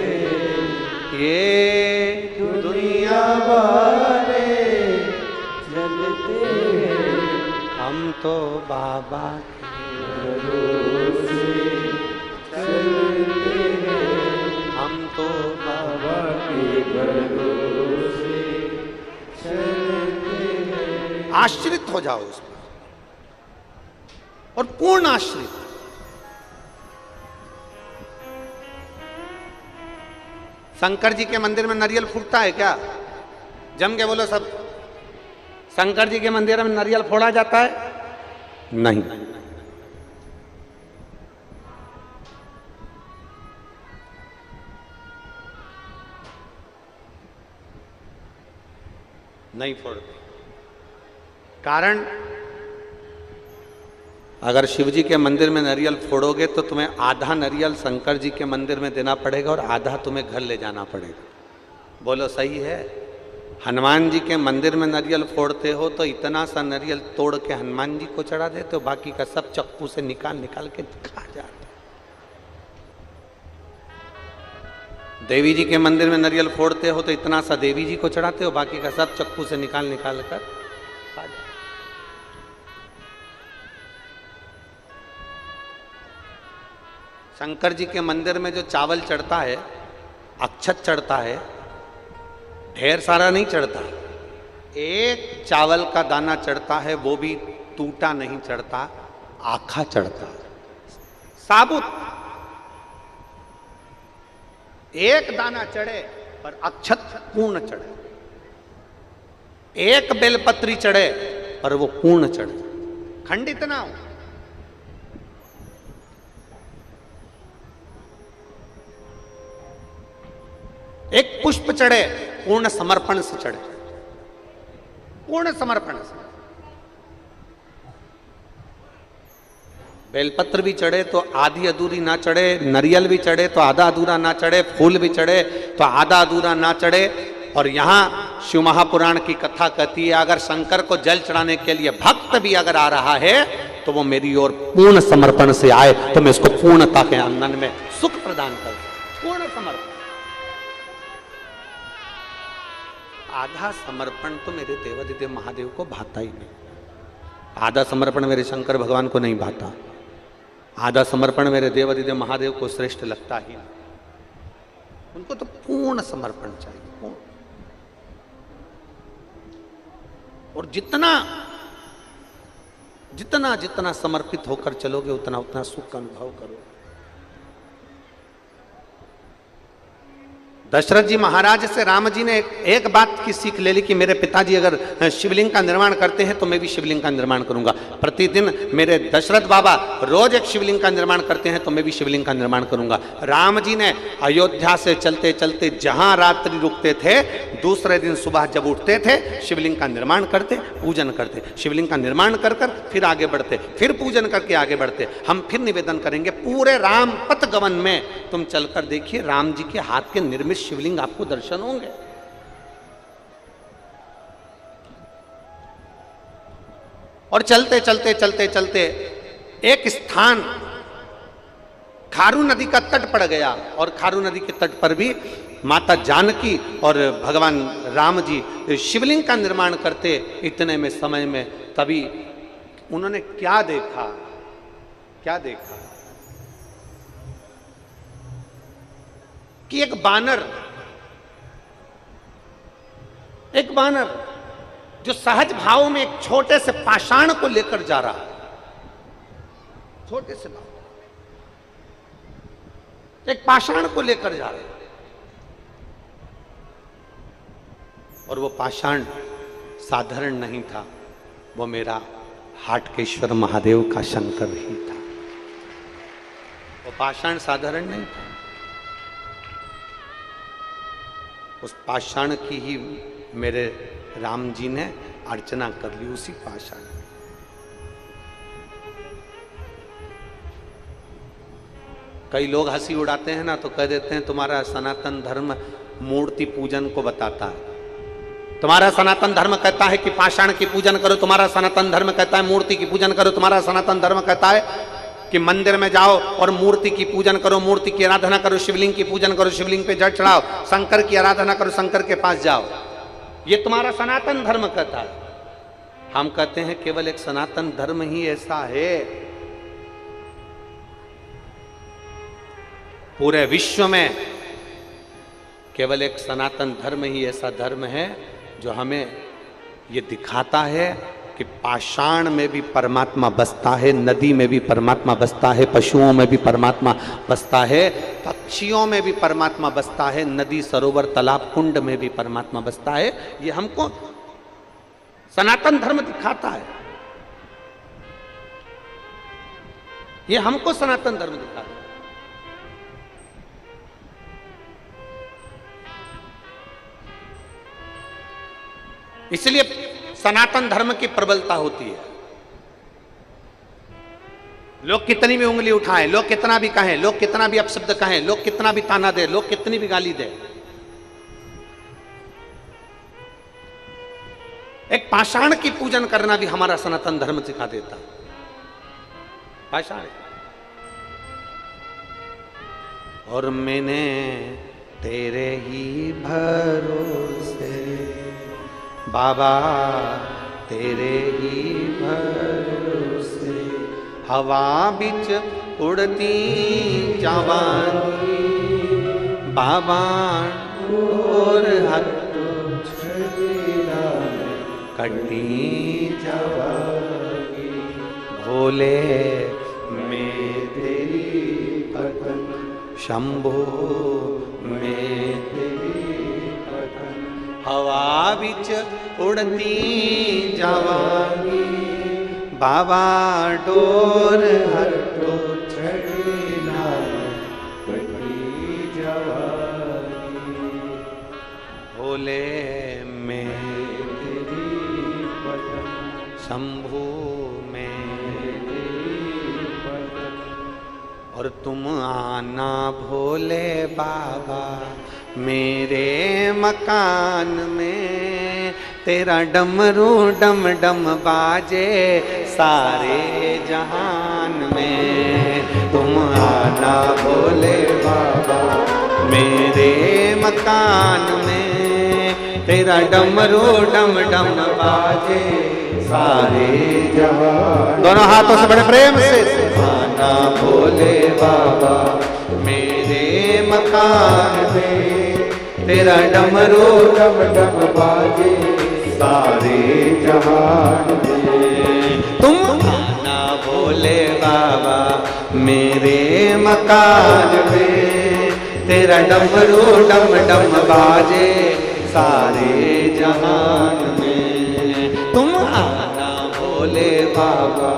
Speaker 1: हैं, ये दुनिया वाले जलते हैं, हम तो बाबा के भरोसे चलते हैं, हम तो बाबा के भरोसे चलते हैं। आश्रित हो जाओ उस पर और पूर्ण आश्रित। शंकर जी के मंदिर में नारियल फूटता है क्या? जम के बोलो सब। शंकर जी के मंदिर में नारियल फोड़ा जाता है? नहीं। नहीं फोड़ते। कारण अगर शिव जी के मंदिर में नारियल फोड़ोगे तो तुम्हें आधा नारियल शंकर जी के मंदिर में देना पड़ेगा और आधा तुम्हें घर ले जाना पड़ेगा। बोलो सही है? हनुमान जी के मंदिर में नारियल फोड़ते हो तो इतना सा नारियल तोड़ के हनुमान जी को चढ़ा देते हो, बाकी का सब चक्कू से निकाल निकाल के खा जाते। देवी जी के मंदिर में नारियल फोड़ते हो तो इतना सा देवी जी को चढ़ाते हो, बाकी का सब चक्कू से निकाल निकाल कर खा जाते। शंकर जी के मंदिर में जो चावल चढ़ता है, अक्षत चढ़ता है, ढेर सारा नहीं चढ़ता, एक चावल का दाना चढ़ता है, वो भी टूटा नहीं चढ़ता, आखा चढ़ता है, साबुत। एक दाना चढ़े पर अक्षत पूर्ण चढ़े, एक बेलपत्री चढ़े पर वो पूर्ण चढ़े, खंडित ना हो। एक पुष्प चढ़े पूर्ण समर्पण से चढ़े, पूर्ण समर्पण से। बेलपत्र भी चढ़े तो आधी अधूरी ना चढ़े, नारियल भी चढ़े तो आधा अधूरा ना चढ़े, फूल भी चढ़े तो आधा अधूरा ना चढ़े। और यहां शिव महापुराण की कथा कहती है, अगर शंकर को जल चढ़ाने के लिए भक्त भी अगर आ रहा है तो वो मेरी ओर पूर्ण समर्पण से आए तो मैं उसको पूर्णता के आनंद में सुख प्रदान करूं। पूर्ण समर्पण। आधा समर्पण तो मेरे देवादिदेव महादेव को भाता ही नहीं। आधा समर्पण मेरे शंकर भगवान को नहीं भाता, आधा समर्पण मेरे देवादिदेव महादेव को श्रेष्ठ लगता ही नहीं। उनको तो पूर्ण समर्पण चाहिए, पूर्ण। और जितना जितना जितना समर्पित होकर चलोगे उतना उतना सुख का अनुभव करोगे। दशरथ जी महाराज से राम जी ने एक बात की सीख ले ली कि मेरे पिताजी अगर शिवलिंग का निर्माण करते हैं तो मैं भी शिवलिंग का निर्माण करूंगा। प्रतिदिन मेरे दशरथ बाबा रोज एक शिवलिंग का निर्माण करते हैं तो मैं भी शिवलिंग का निर्माण करूंगा। राम जी ने अयोध्या से चलते चलते जहां रात्रि रुकते थे, दूसरे दिन सुबह जब उठते थे शिवलिंग का निर्माण करते, पूजन करते, शिवलिंग का निर्माण कर कर फिर आगे बढ़ते, फिर पूजन करके आगे बढ़ते। हम फिर निवेदन करेंगे, पूरे रामपथ गवन में तुम चलकर देखिए, राम जी के हाथ के निर्मित शिवलिंग आपको दर्शन होंगे। और चलते चलते चलते चलते एक स्थान खारू नदी का तट पड़ गया और खारू नदी के तट पर भी माता जानकी और भगवान राम जी शिवलिंग का निर्माण करते। इतने में समय में तभी उन्होंने क्या देखा, क्या देखा कि एक बानर जो सहज भाव में एक छोटे से पाषाण को लेकर जा रहा है, छोटे से भाव एक पाषाण को लेकर जा रहा है, और वो पाषाण साधारण नहीं था, वो मेरा हाटकेश्वर महादेव का शंकर ही था। वो पाषाण साधारण नहीं था, उस पाषाण की ही मेरे राम जी ने अर्चना कर ली, उसी पाषाण। कई लोग हंसी उड़ाते हैं ना, तो कह देते हैं तुम्हारा सनातन धर्म मूर्ति पूजन को बताता है, तुम्हारा सनातन धर्म कहता है कि पाषाण की पूजन करो, तुम्हारा सनातन धर्म कहता है मूर्ति की पूजन करो, तुम्हारा सनातन धर्म कहता है कि मंदिर में जाओ और मूर्ति की पूजन करो, मूर्ति की आराधना करो, शिवलिंग की पूजन करो, शिवलिंग पे जल चढ़ाओ, शंकर की आराधना करो, शंकर के पास जाओ। ये तुम्हारा सनातन धर्म कहता है। हम कहते हैं केवल एक सनातन धर्म ही ऐसा है, पूरे विश्व में केवल एक सनातन धर्म ही ऐसा धर्म है जो हमें ये दिखाता है कि पाषाण में भी परमात्मा बसता है, नदी में भी परमात्मा बसता है, पशुओं में भी परमात्मा बसता है, पक्षियों में भी परमात्मा बसता है, नदी सरोवर तालाब कुंड में भी परमात्मा बसता है। ये हमको सनातन धर्म दिखाता है, ये हमको सनातन धर्म दिखाता है। इसलिए सनातन धर्म की प्रबलता होती है। लोग कितनी भी उंगली उठाएं, लोग कितना भी कहें, लोग कितना भी अपशब्द कहें, लोग कितना भी ताना दे, लोग कितनी भी गाली दे, एक पाषाण की पूजन करना भी हमारा सनातन धर्म सिखा देता। पाषाण। और मैंने तेरे ही भरोसे बाबा, तेरे ही भरोसे हवा बिच उड़ती जवानी बाबा, और हक कटी जवानी भोले मैं तेरी पतन, शंभो मैं तेरी पतन, हवा बिच उड़ती जवानी बाबा, डोर हटो छड़ीला कटी जवानी भोले मैं शंभु में। और तुम आना भोले बाबा मेरे मकान में, तेरा डमरू डम डम बाजे सारे जहान में। तुम आना भोले बाबा मेरे मकान में, तेरा डमरू डम डम बाजे सारे जहान। दोनों हाथों से बड़े प्रेम से आना भोले बाबा मेरे मकान में, तेरा डमरू डम डम बाजे सारे जहान में। तुम आना भोले बाबा मेरे मकान में, तेरा डमरू डम डम बाजे सारे जहान में। तुम आना भोले बाबा,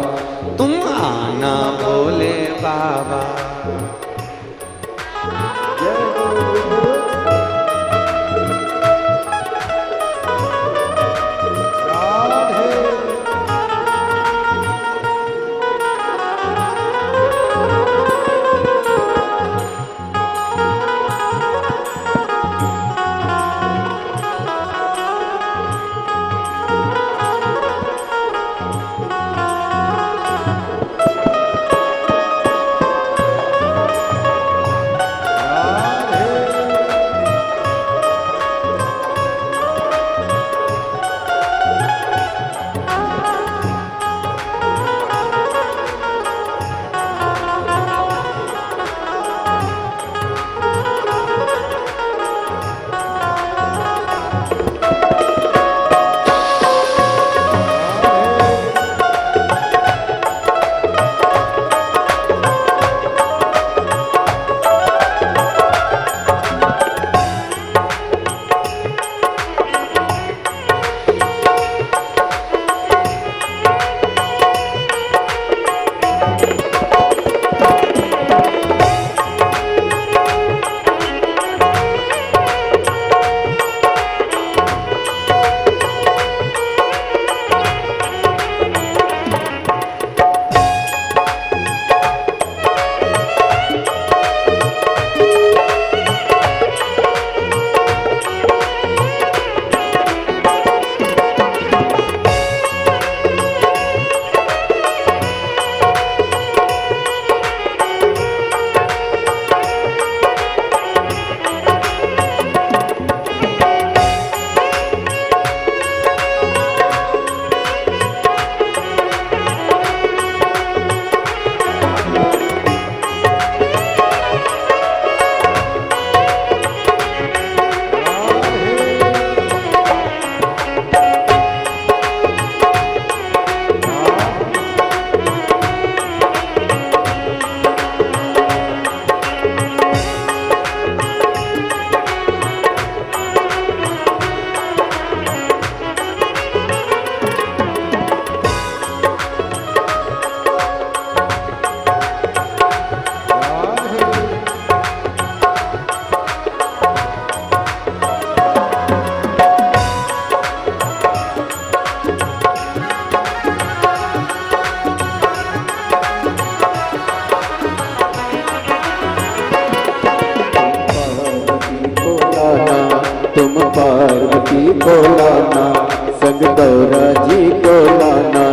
Speaker 1: तुम आना भोले बाबा।
Speaker 5: पार्वती को लाना, संग गौरा जी को लाना,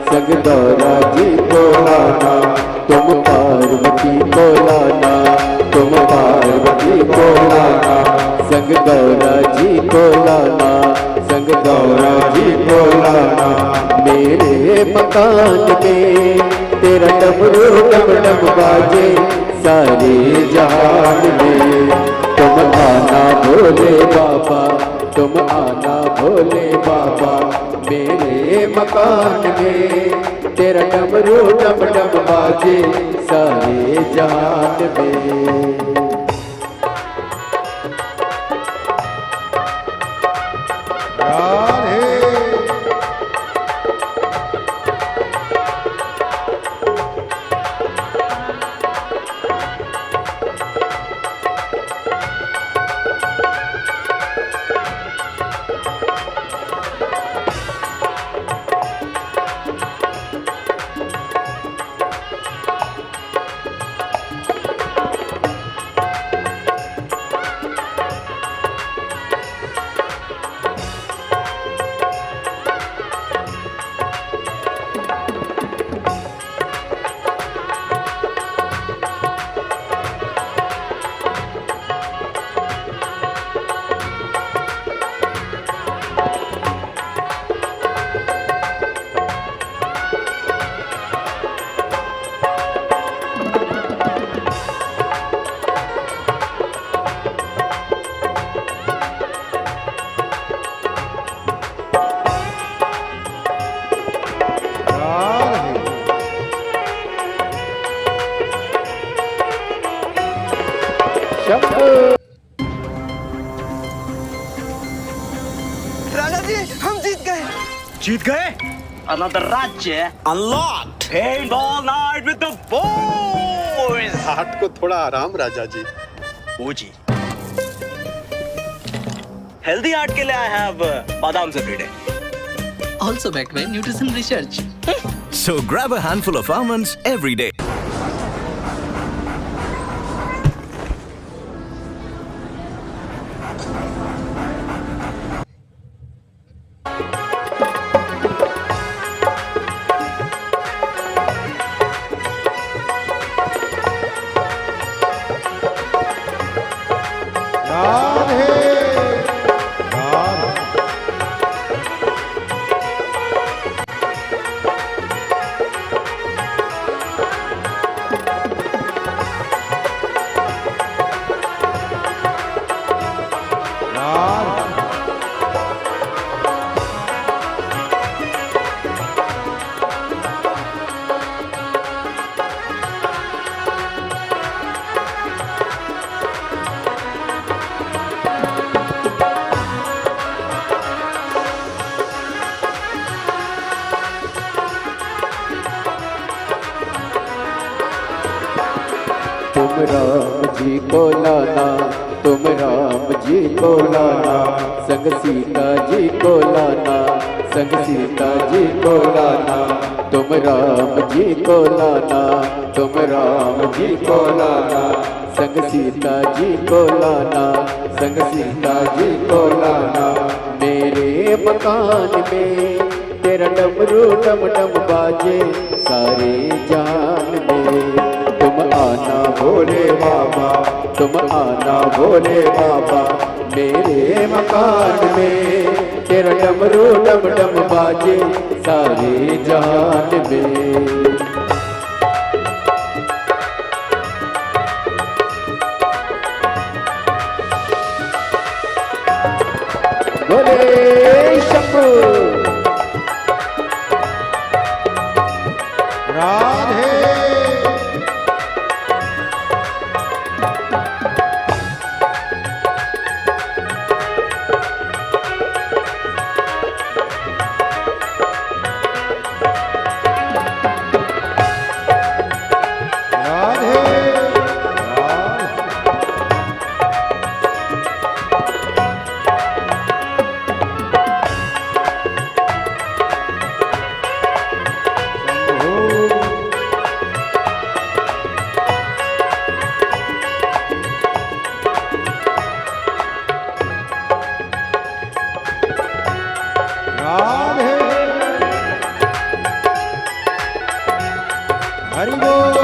Speaker 5: संग गौरा जी को लाना। तुम पार्वती को लाना, तुम पार्वती को लाना, संग गौरा जी को लाना, संग गौरा जी को लाना। मेरे मकान में तेरा डमरू डम डम बाजे सारे जहान में। तुम आना भोले बाबा, तुम आना भोले बाबा, मेरे मकान में तेरा डमरू डम डम बाजे सारे जहान में।
Speaker 6: राजा जी हम जीत गए।
Speaker 7: जीत गए?
Speaker 6: Another राज्य
Speaker 7: Unlocked!
Speaker 6: paintball night with the boys।
Speaker 7: हाथ को थोड़ा आराम राजा जी।
Speaker 6: ओ जी हेल्दी हार्ट के लिए आई हैव बादाम every day.
Speaker 8: Also backed by nutrition research.
Speaker 4: So grab a handful of almonds every day.
Speaker 5: तुम राम जी को लाना, तुम राम जी को लाना, संग सीता जी को लाना, संग सीता जी को लाना। तुम राम जी को लाना, तुम राम जी को लाना, संग सीता जी को लाना, संग सीता जी को लाना। मेरे मकान में तेरा डमरू डम डम बाजे सारे जान में। तुम आना भोले बाबा, तुम आना भोले बाबा, मेरे मकान में तेरा डमरू डम डम बाजे सारे जान में। बोले शंभू राधे। हरि बोल।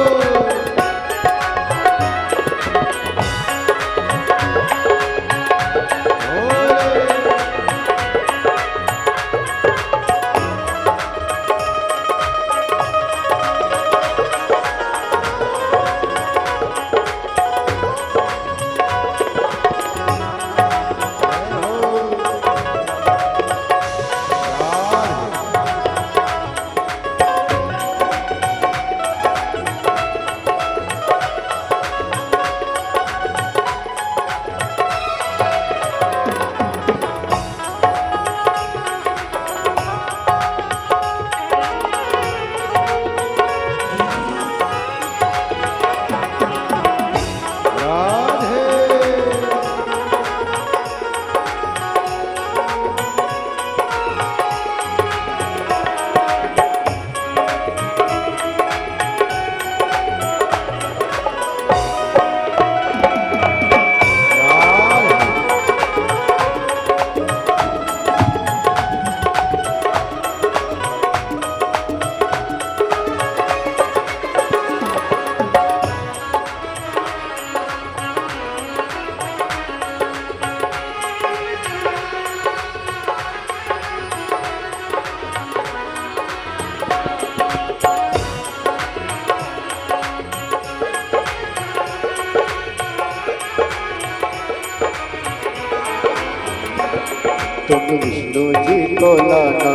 Speaker 5: तुम विष्णु जी को लाना,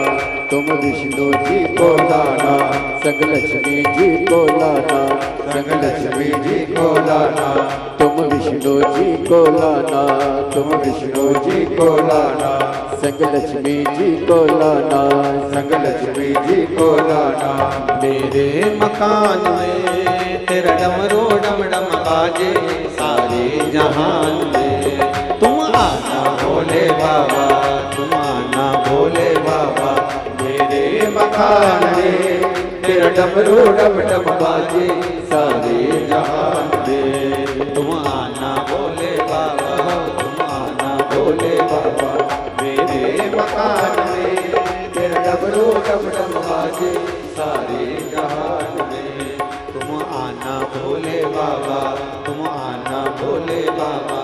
Speaker 5: तुम विष्णु जी को लाना, संग लक्ष्मी जी को लाना, संग लक्ष्मी जी को लाना। तुम विष्णु जी को लाना, तुम विष्णु जी को लाना, संग लक्ष्मी जी को लाना, संग लक्ष्मी जी को लाना।
Speaker 1: मेरे मकान में तेरा डमरू डम डम बाजे सारे जहान में। तुम आना भोले बाबा, तुम आना भोले बाबा। मेरे मकान में तेरा डमरू डम डम बाजे सारे जहान में। तुम आना भोले बाबा, तुम आना भोले बाबा। मेरे मकान में तेरा डमरू डम डम बाजे सारे जहान में। तुम आना भोले बाबा, तुम आना भोले बाबा।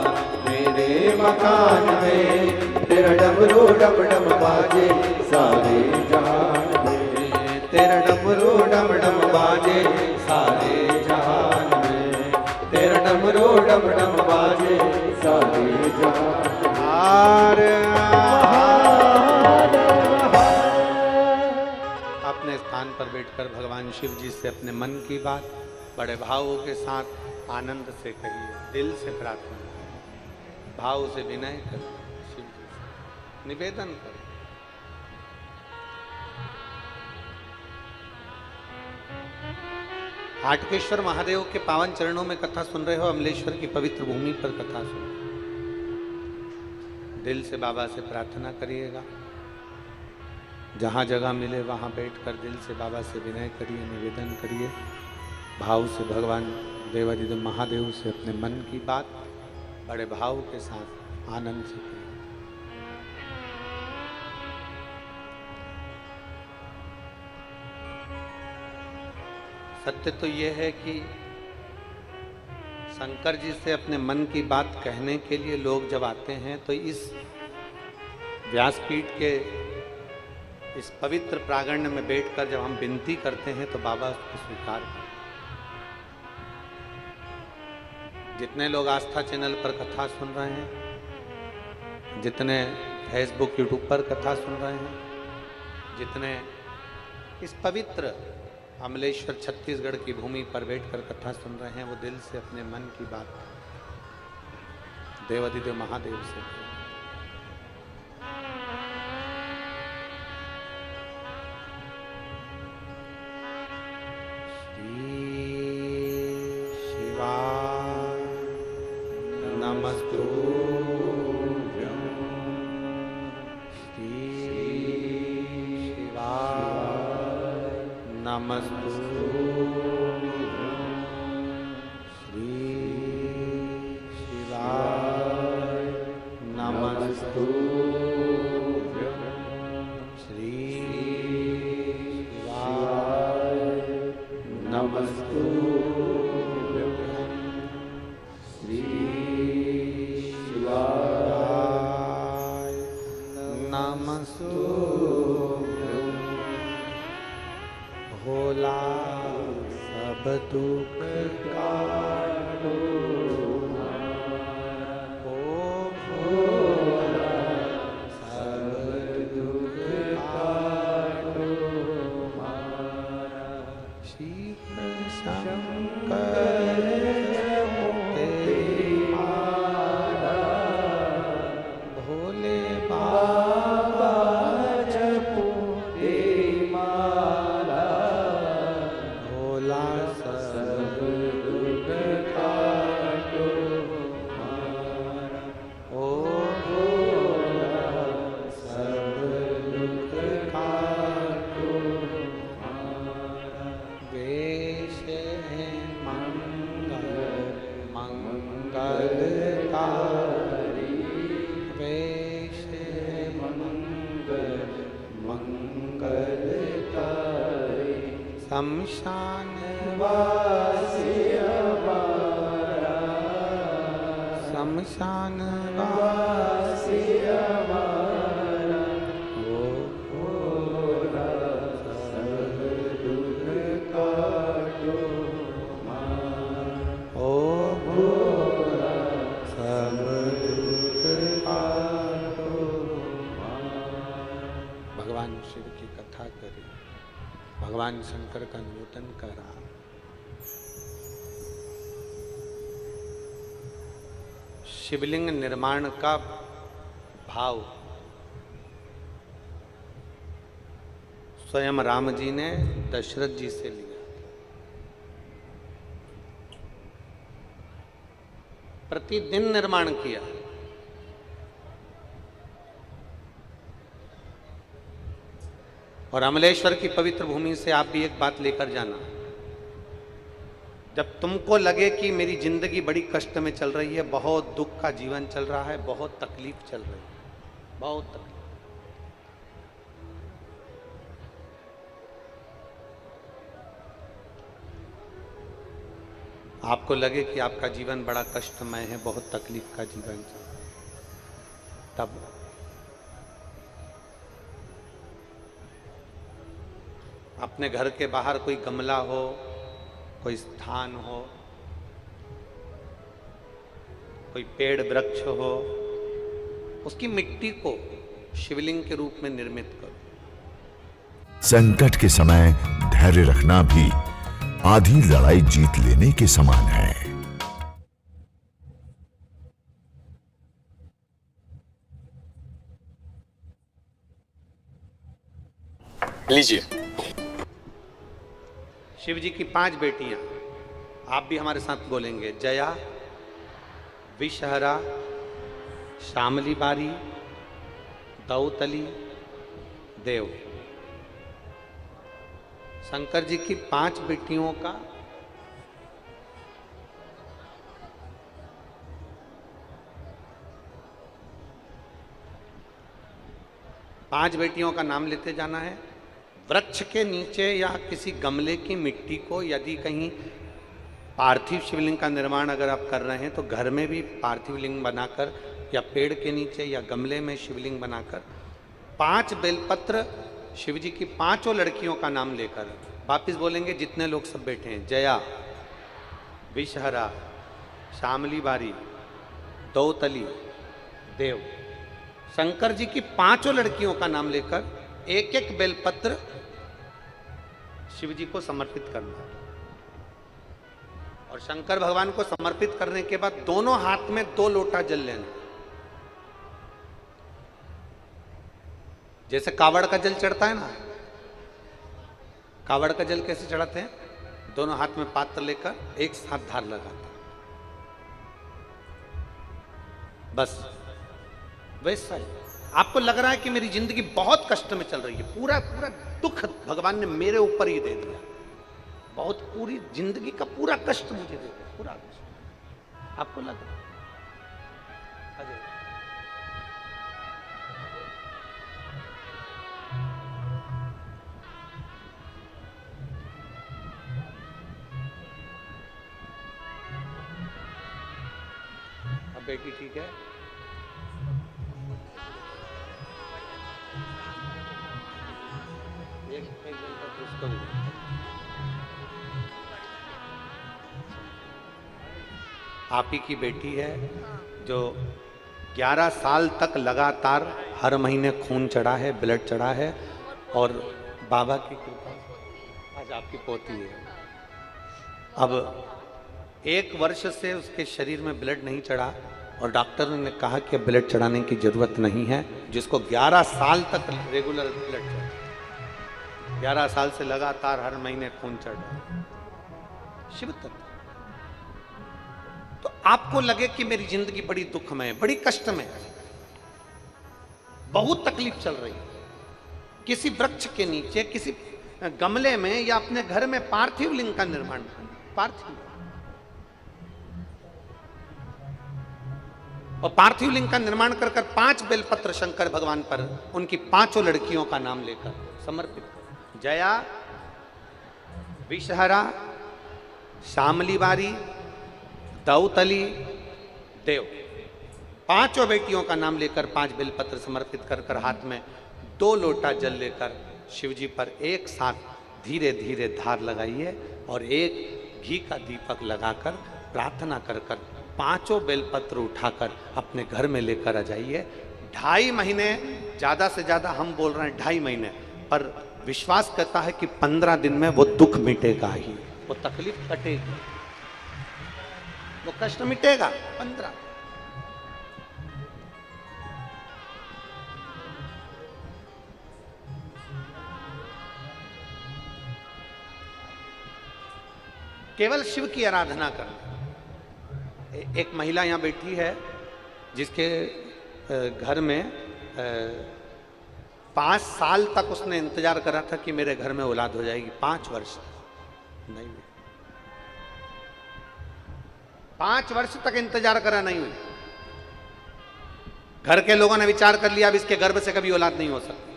Speaker 1: मेरे मकान में तेरा डमरू डम डम बाजे सारे जहान में। तेरा डमरू डम डम बाजे सारे जहान में। तेरा डमरू डम डम बाजे सारे जहान अपने स्थान पर बैठकर भगवान शिव जी से अपने मन की बात बड़े भावों के साथ आनंद से कहिए, दिल से प्रार्थना करें, भाव से विनय करें, शिव जी से निवेदन करें। हाटकेश्वर महादेव के पावन चरणों में कथा सुन रहे हो, अमलेश्वर की पवित्र भूमि पर कथा सुन। दिल से बाबा से प्रार्थना करिएगा, जहाँ जगह मिले वहाँ बैठकर दिल से बाबा से विनय करिए, निवेदन करिए, भाव से भगवान देवादिदेव महादेव से अपने मन की बात बड़े भाव के साथ आनंद से करिए। सत्य तो यह है कि शंकर जी से अपने मन की बात कहने के लिए लोग जब आते हैं तो इस व्यासपीठ के इस पवित्र प्रांगण में बैठकर जब हम विनती करते हैं तो बाबा उसको स्वीकार करते हैं। जितने लोग आस्था चैनल पर कथा सुन रहे हैं, जितने फेसबुक यूट्यूब पर कथा सुन रहे हैं, जितने इस पवित्र अमलेश्वर छत्तीसगढ़ की भूमि पर बैठकर कथा सुन रहे हैं, वो दिल से अपने मन की बात देवादिदेव महादेव से नमस्तु श्री शिवाय नमस्तु भोला सब दुख काटो ओ भोला सब दुख काटो शिव शंकर तेरी माला भोले बाबा जपो तेरी माला भोला सब दुख काटो हमारा ओ भोला सब दुख काटो हमारा वेश है मंगल मंगलकारी वेश है मंगल मंगलकारी शमशान वासी हमारा शमशान वासी हमारा ओ भोला सब दुख काटो हमारा ओ भोला सब दुख काटो हमारा। भगवान शिव की कथा करी, भगवान शंकर का नूतन करा। शिवलिंग निर्माण का भाव स्वयं राम जी ने दशरथ जी से लिया। प्रतिदिन निर्माण किया। और अमलेश्वर की पवित्र भूमि से आप भी एक बात लेकर जाना, जब तुमको लगे कि मेरी जिंदगी बड़ी कष्ट में चल रही है, बहुत दुख का जीवन चल रहा है, बहुत तकलीफ चल रही है, बहुत तकलीफ, आपको लगे कि आपका जीवन बड़ा कष्टमय है, बहुत तकलीफ का जीवन चल रहा है, तब अपने घर के बाहर कोई गमला हो, कोई स्थान हो, कोई पेड़ वृक्ष हो, उसकी मिट्टी को शिवलिंग के रूप में निर्मित करो।
Speaker 9: संकट के समय धैर्य रखना भी आधी लड़ाई जीत लेने के समान है।
Speaker 7: लीजिए।
Speaker 1: शिव जी की 5 बेटियां, आप भी हमारे साथ बोलेंगे। जया, विषहरा, श्यामली बारी, दौतली, देव। शंकर जी की 5 बेटियों का पांच बेटियों का नाम लेते जाना है। वृक्ष के नीचे या किसी गमले की मिट्टी को, यदि कहीं पार्थिव शिवलिंग का निर्माण अगर आप कर रहे हैं तो घर में भी पार्थिव लिंग बनाकर या पेड़ के नीचे या गमले में शिवलिंग बनाकर 5 बेलपत्र शिव जी की 5 लड़कियों का नाम लेकर वापिस बोलेंगे। जितने लोग सब बैठे हैं, जया, विषहरा, श्यामली बारी, दौतली, देव, शंकर जी की 5 लड़कियों का नाम लेकर एक एक बेलपत्र शिव जी को समर्पित करना है। और शंकर भगवान को समर्पित करने के बाद दोनों हाथ में 2 लोटा जल लेना। जैसे कावड़ का जल चढ़ता है ना, कावड़ का जल कैसे चढ़ाते हैं? दोनों हाथ में पात्र लेकर एक साथ धार लगाता, बस वैसा ही। आपको लग रहा है कि मेरी जिंदगी बहुत कष्ट में चल रही है, पूरा पूरा दुख भगवान ने मेरे ऊपर ही दे दिया, बहुत पूरी जिंदगी का पूरा कष्ट मुझे दे दिया, पूरा कष्ट आपको लग रहा है? अजय अब बेटी ठीक है? एक बेलपत्र उसको भी दे। आप ही की बेटी है जो 11 साल तक लगातार हर महीने खून चढ़ा है, ब्लड चढ़ा है, और बाबा की कृपा आज आपकी पोती है। अब 1 वर्ष से उसके शरीर में ब्लड नहीं चढ़ा और डॉक्टर ने कहा कि ब्लड चढ़ाने की जरूरत नहीं है, जिसको 11 साल तक रेगुलर ब्लड चढ़ा, 11 साल से लगातार हर महीने खून चढ़ रहा, शिव तत्व। तो आपको लगे कि मेरी जिंदगी बड़ी दुखमय, बड़ी कष्टमय, बहुत तकलीफ चल रही, किसी वृक्ष के नीचे, किसी गमले में या अपने घर में पार्थिव लिंग का निर्माण करना, पार्थिव, और पार्थिव लिंग का निर्माण कर 5 बेलपत्र शंकर भगवान पर उनकी 5 लड़कियों का नाम लेकर समर्पित कर, जया, विषहरा, श्यामली बारी, दौतली, देव, 5 बेटियों का नाम लेकर 5 बेलपत्र समर्पित कर हाथ में 2 लोटा जल लेकर शिवजी पर एक साथ धीरे धीरे धार लगाइए और एक घी का दीपक लगाकर प्रार्थना कर 5 बेलपत्र उठाकर अपने घर में लेकर आ जाइए। 2.5 महीने, ज्यादा से ज्यादा हम बोल रहे हैं 2.5 महीने, पर विश्वास करता है कि 15 दिन में वो दुख मिटेगा ही, वो तकलीफ कटेगी, वो कष्ट मिटेगा। 15 केवल शिव की आराधना करना। एक महिला यहाँ बैठी है जिसके घर में 5 साल तक उसने इंतजार करा था कि मेरे घर में औलाद हो जाएगी, 5 वर्ष नहीं हुई, 5 वर्ष तक इंतजार करा, नहीं हुई। घर के लोगों ने विचार कर लिया अब इसके गर्भ से कभी औलाद नहीं हो सकती।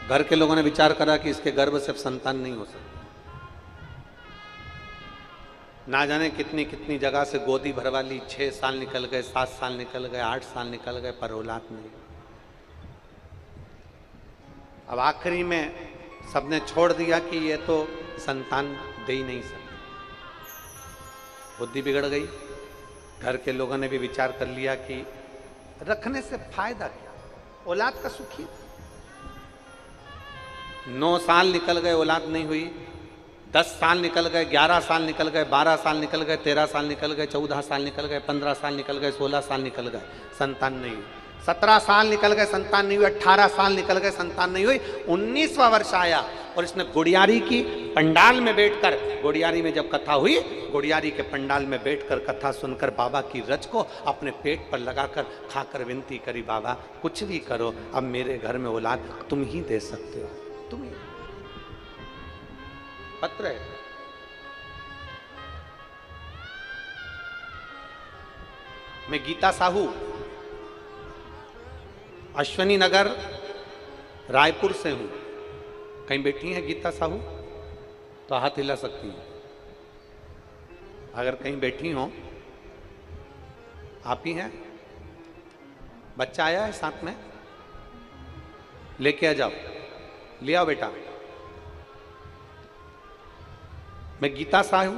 Speaker 1: घर के लोगों ने विचार करा कि इसके गर्भ से संतान नहीं हो सकती। ना जाने कितनी कितनी जगह से गोदी भरवा ली, 6 साल निकल गए, 7 साल निकल गए, 8 साल निकल गए, पर औलाद नहीं। अब आखिरी में सबने छोड़ दिया कि ये तो संतान दे ही नहीं सकते, बुद्धि बिगड़ गई। घर के लोगों ने भी विचार कर लिया कि रखने से फायदा क्या, औलाद का सुख ही। 9 साल निकल गए, औलाद नहीं हुई, 10 साल निकल गए, 11 साल निकल गए, 12 साल निकल गए, 13 साल निकल गए, 14 साल निकल गए, 15 साल निकल गए, 16 साल निकल गए, संतान नहीं हुई। 17 साल निकल गए, संतान नहीं हुई। 18 साल निकल गए, संतान नहीं हुई। 19वां वर्ष आया और इसने गुड़ियारी की पंडाल में बैठकर, गुड़ियारी में जब कथा हुई, गुड़ियारी के पंडाल में बैठकर कथा सुनकर बाबा की रच को अपने पेट पर लगाकर खाकर विनती करी, बाबा कुछ भी करो, अब मेरे घर में औलाद तुम ही दे सकते हो, तुम ही। पत्र है, मैं गीता साहू अश्वनी नगर रायपुर से हूं। कहीं बैठी हैं गीता साहू तो हाथ हिला सकती हैं। अगर कहीं बैठी हो, आप ही हैं, बच्चा आया है साथ में, लेके आ जाओ, ले आओ बेटा। मैं गीता साहू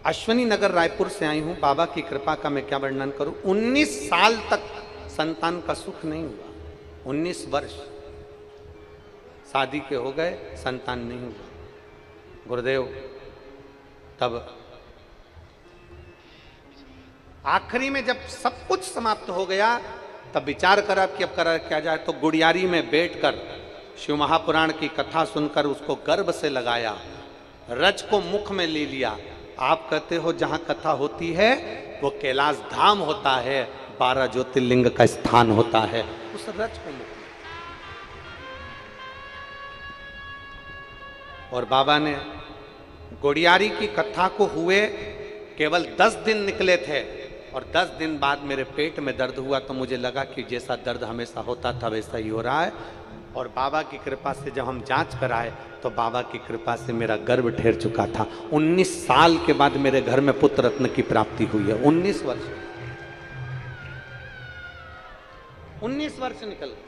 Speaker 1: अश्वनी नगर रायपुर से आई हूं। बाबा की कृपा का मैं क्या वर्णन करूं। 19 साल तक संतान का सुख नहीं हुआ, 19 वर्ष शादी के हो गए, संतान नहीं हुआ। गुरुदेव तब आखिरी में जब सब कुछ समाप्त हो गया, तब विचार करा कि अब करा क्या जाए। तो गुड़ियारी में बैठकर शिव महापुराण की कथा सुनकर उसको गर्भ से लगाया, रज को मुख में ले लिया। आप कहते हो जहां कथा होती है वो कैलाश धाम होता है, 12 ज्योतिर्लिंग का स्थान होता है, उस रज को मुख में। और बाबा ने गुड़ियारी की कथा को हुए केवल 10 दिन निकले थे और 10 दिन बाद मेरे पेट में दर्द हुआ तो मुझे लगा कि जैसा दर्द हमेशा होता था वैसा ही हो रहा है। और बाबा की कृपा से जब हम जांच कराए तो बाबा की कृपा से मेरा गर्भ ठहर चुका था। 19 साल के बाद मेरे घर में पुत्र रत्न की प्राप्ति हुई है। 19 वर्ष 19 वर्ष निकल गए।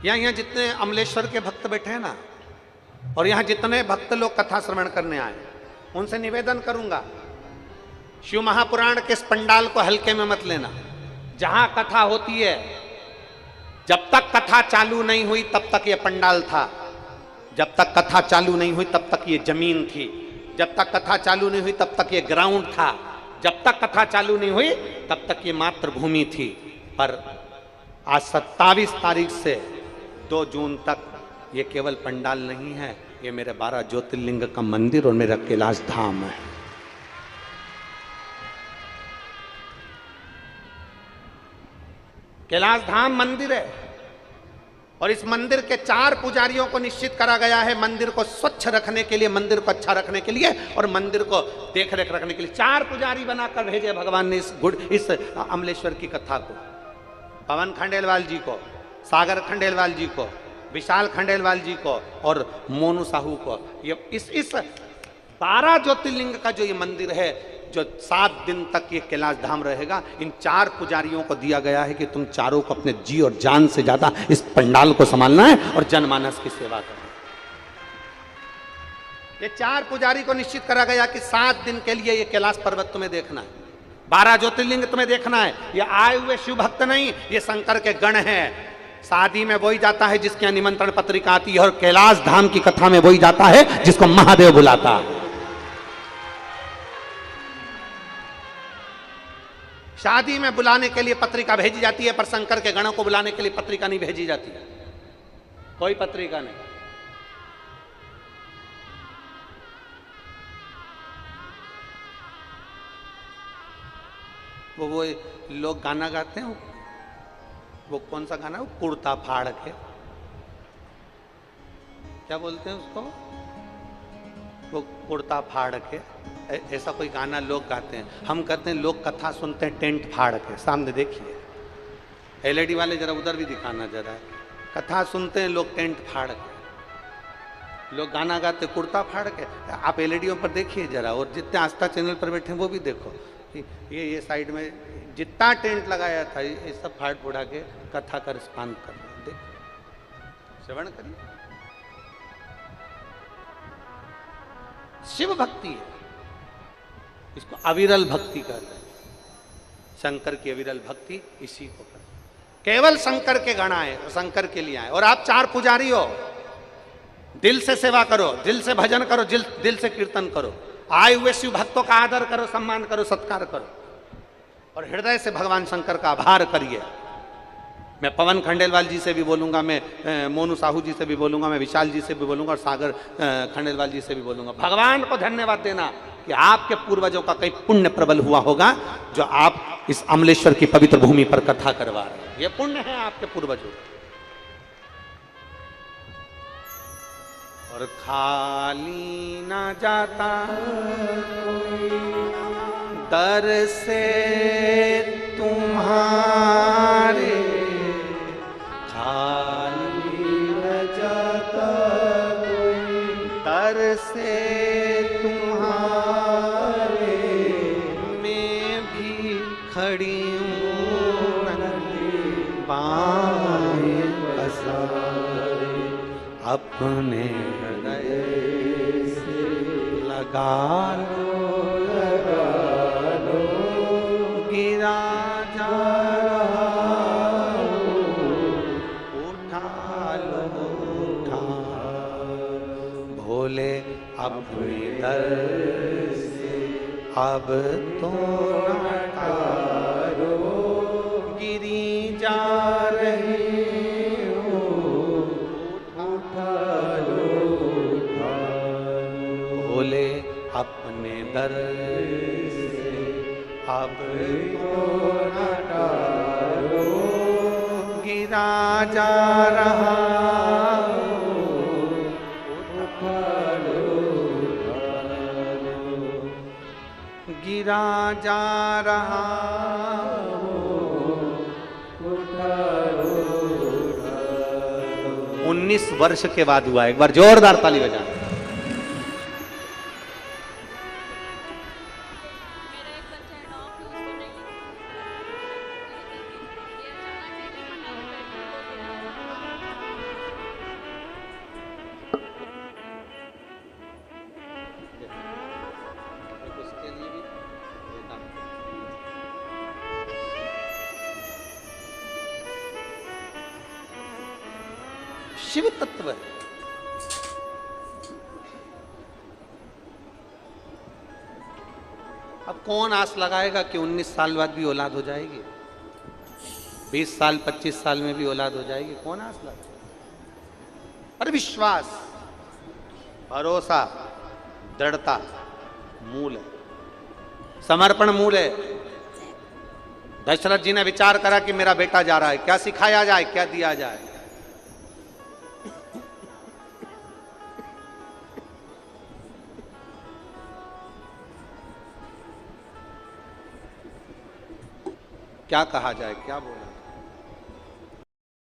Speaker 1: यहाँ जितने अमलेश्वर के भक्त बैठे हैं ना, और यहाँ जितने भक्त लोग कथा श्रवण करने आए, उनसे निवेदन करूंगा, शिव महापुराण के इस पंडाल को हल्के में मत लेना। जहां कथा होती है, जब तक कथा चालू नहीं हुई तब तक ये पंडाल था, जब तक कथा चालू नहीं हुई तब तक ये जमीन थी, जब तक कथा चालू नहीं हुई तब तक ये ग्राउंड था, जब तक कथा चालू नहीं हुई तब तक ये मातृभूमि थी। पर आज 27 तारीख से 2 जून तक ये केवल पंडाल नहीं है, ये मेरे 12 ज्योतिर्लिंग का मंदिर और मेरा कैलाश धाम है। कैलाश धाम मंदिर है और इस मंदिर के 4 पुजारियों को निश्चित करा गया है मंदिर को स्वच्छ रखने के लिए, मंदिर को अच्छा रखने के लिए और मंदिर को देख रेख रखने के लिए 4 पुजारी बनाकर भेजे भगवान ने इस अमलेश्वर की कथा को। पवन खंडेलवाल जी को, सागर खंडेलवाल जी को, विशाल खंडेलवाल जी को और मोनू साहू को। ये इस 12 ज्योतिर्लिंग का जो ये मंदिर है, जो 7 दिन तक ये कैलाश धाम रहेगा, इन 4 पुजारियों को दिया गया है कि तुम चारों को अपने जी और जान से ज्यादा इस पंडाल को संभालना है और जनमानस की सेवा करना है। ये 4 पुजारी को निश्चित करा गया कि 7 दिन के लिए ये कैलाश पर्वत तुम्हें देखना है, 12 ज्योतिर्लिंग तुम्हें देखना है। ये आए हुए शिव भक्त नहीं, ये शंकर के गण हैं। शादी में वही जाता है जिसकी निमंत्रण पत्रिका आती है और कैलाश धाम की कथा में वही जाता है जिसको महादेव बुलाता है। शादी में बुलाने के लिए पत्रिका भेजी जाती है, पर शंकर के गणों को बुलाने के लिए पत्रिका नहीं भेजी जाती है, कोई पत्रिका नहीं। वो लोग गाना गाते हैं, वो कौन सा गाना है, वो कुर्ता फाड़ के, क्या बोलते हैं उसको, वो कुर्ता फाड़ के, ऐसा कोई गाना लोग गाते हैं। हम कहते हैं लोग कथा सुनते हैं टेंट फाड़ के। सामने देखिए, एलईडी वाले जरा उधर भी दिखाना जरा। कथा सुनते हैं लोग टेंट फाड़ के, लोग गाना गाते कुर्ता फाड़ के। आप एलईडीओं पर देखिए जरा, और जितने आस्था चैनल पर बैठे हैं वो भी देखो कि ये साइड में जितना टेंट लगाया था ये सब फाड़ फुड़ा के कथा का रिस्पान कर रहे हैं। देख, श्रवण करिए, शिव भक्ति है, इसको अविरल भक्ति कहते हैं। शंकर की अविरल भक्ति इसी को कहते हैं। केवल शंकर के गण आए, शंकर के लिए आए। और आप 4 पुजारी हो, दिल से सेवा करो, दिल से भजन करो, दिल से कीर्तन करो, आए हुए शिव भक्तों का आदर करो, सम्मान करो, सत्कार करो और हृदय से भगवान शंकर का आभार करिए। मैं पवन खंडेलवाल जी से भी बोलूंगा, मैं मोनू साहू जी से भी बोलूंगा, मैं विशाल जी से भी बोलूंगा और सागर खंडेलवाल जी से भी बोलूंगा। भगवान को धन्यवाद देना कि आपके पूर्वजों का कई पुण्य प्रबल हुआ होगा जो आप इस अमलेश्वर की पवित्र भूमि पर कथा करवा रहे हैं। ये पुण्य है आपके पूर्वजों का। और खाली ना जाता दर से तुम्हारे, खाली न जाता दर से तुम्हारे, मैं भी खड़ी हूँ बाएं पसारे, अपने हृदय से लगा लो, गिरा जा रहा हो, उठा लो, उठा भोले अपने दर से अब तो न टारो, गिरी जा रही हो, उठा लो, उठा भोले अपने दर से अब तो न टारो, गिरा जा रहा हो, उठा लो, उठा लो। जा रहा 19 वर्ष के बाद हुआ। एक बार जोरदार ताली बजा। शिव तत्व है। अब कौन आस लगाएगा कि 19 साल बाद भी औलाद हो जाएगी, 20 साल 25 साल में भी औलाद हो जाएगी? कौन आस लगाएगा? अरे विश्वास, भरोसा, दृढ़ता मूल है, समर्पण मूल है। दशरथ जी ने विचार करा कि मेरा बेटा जा रहा है, क्या सिखाया जाए, क्या दिया जाए? क्या कहा जाए, क्या बोले?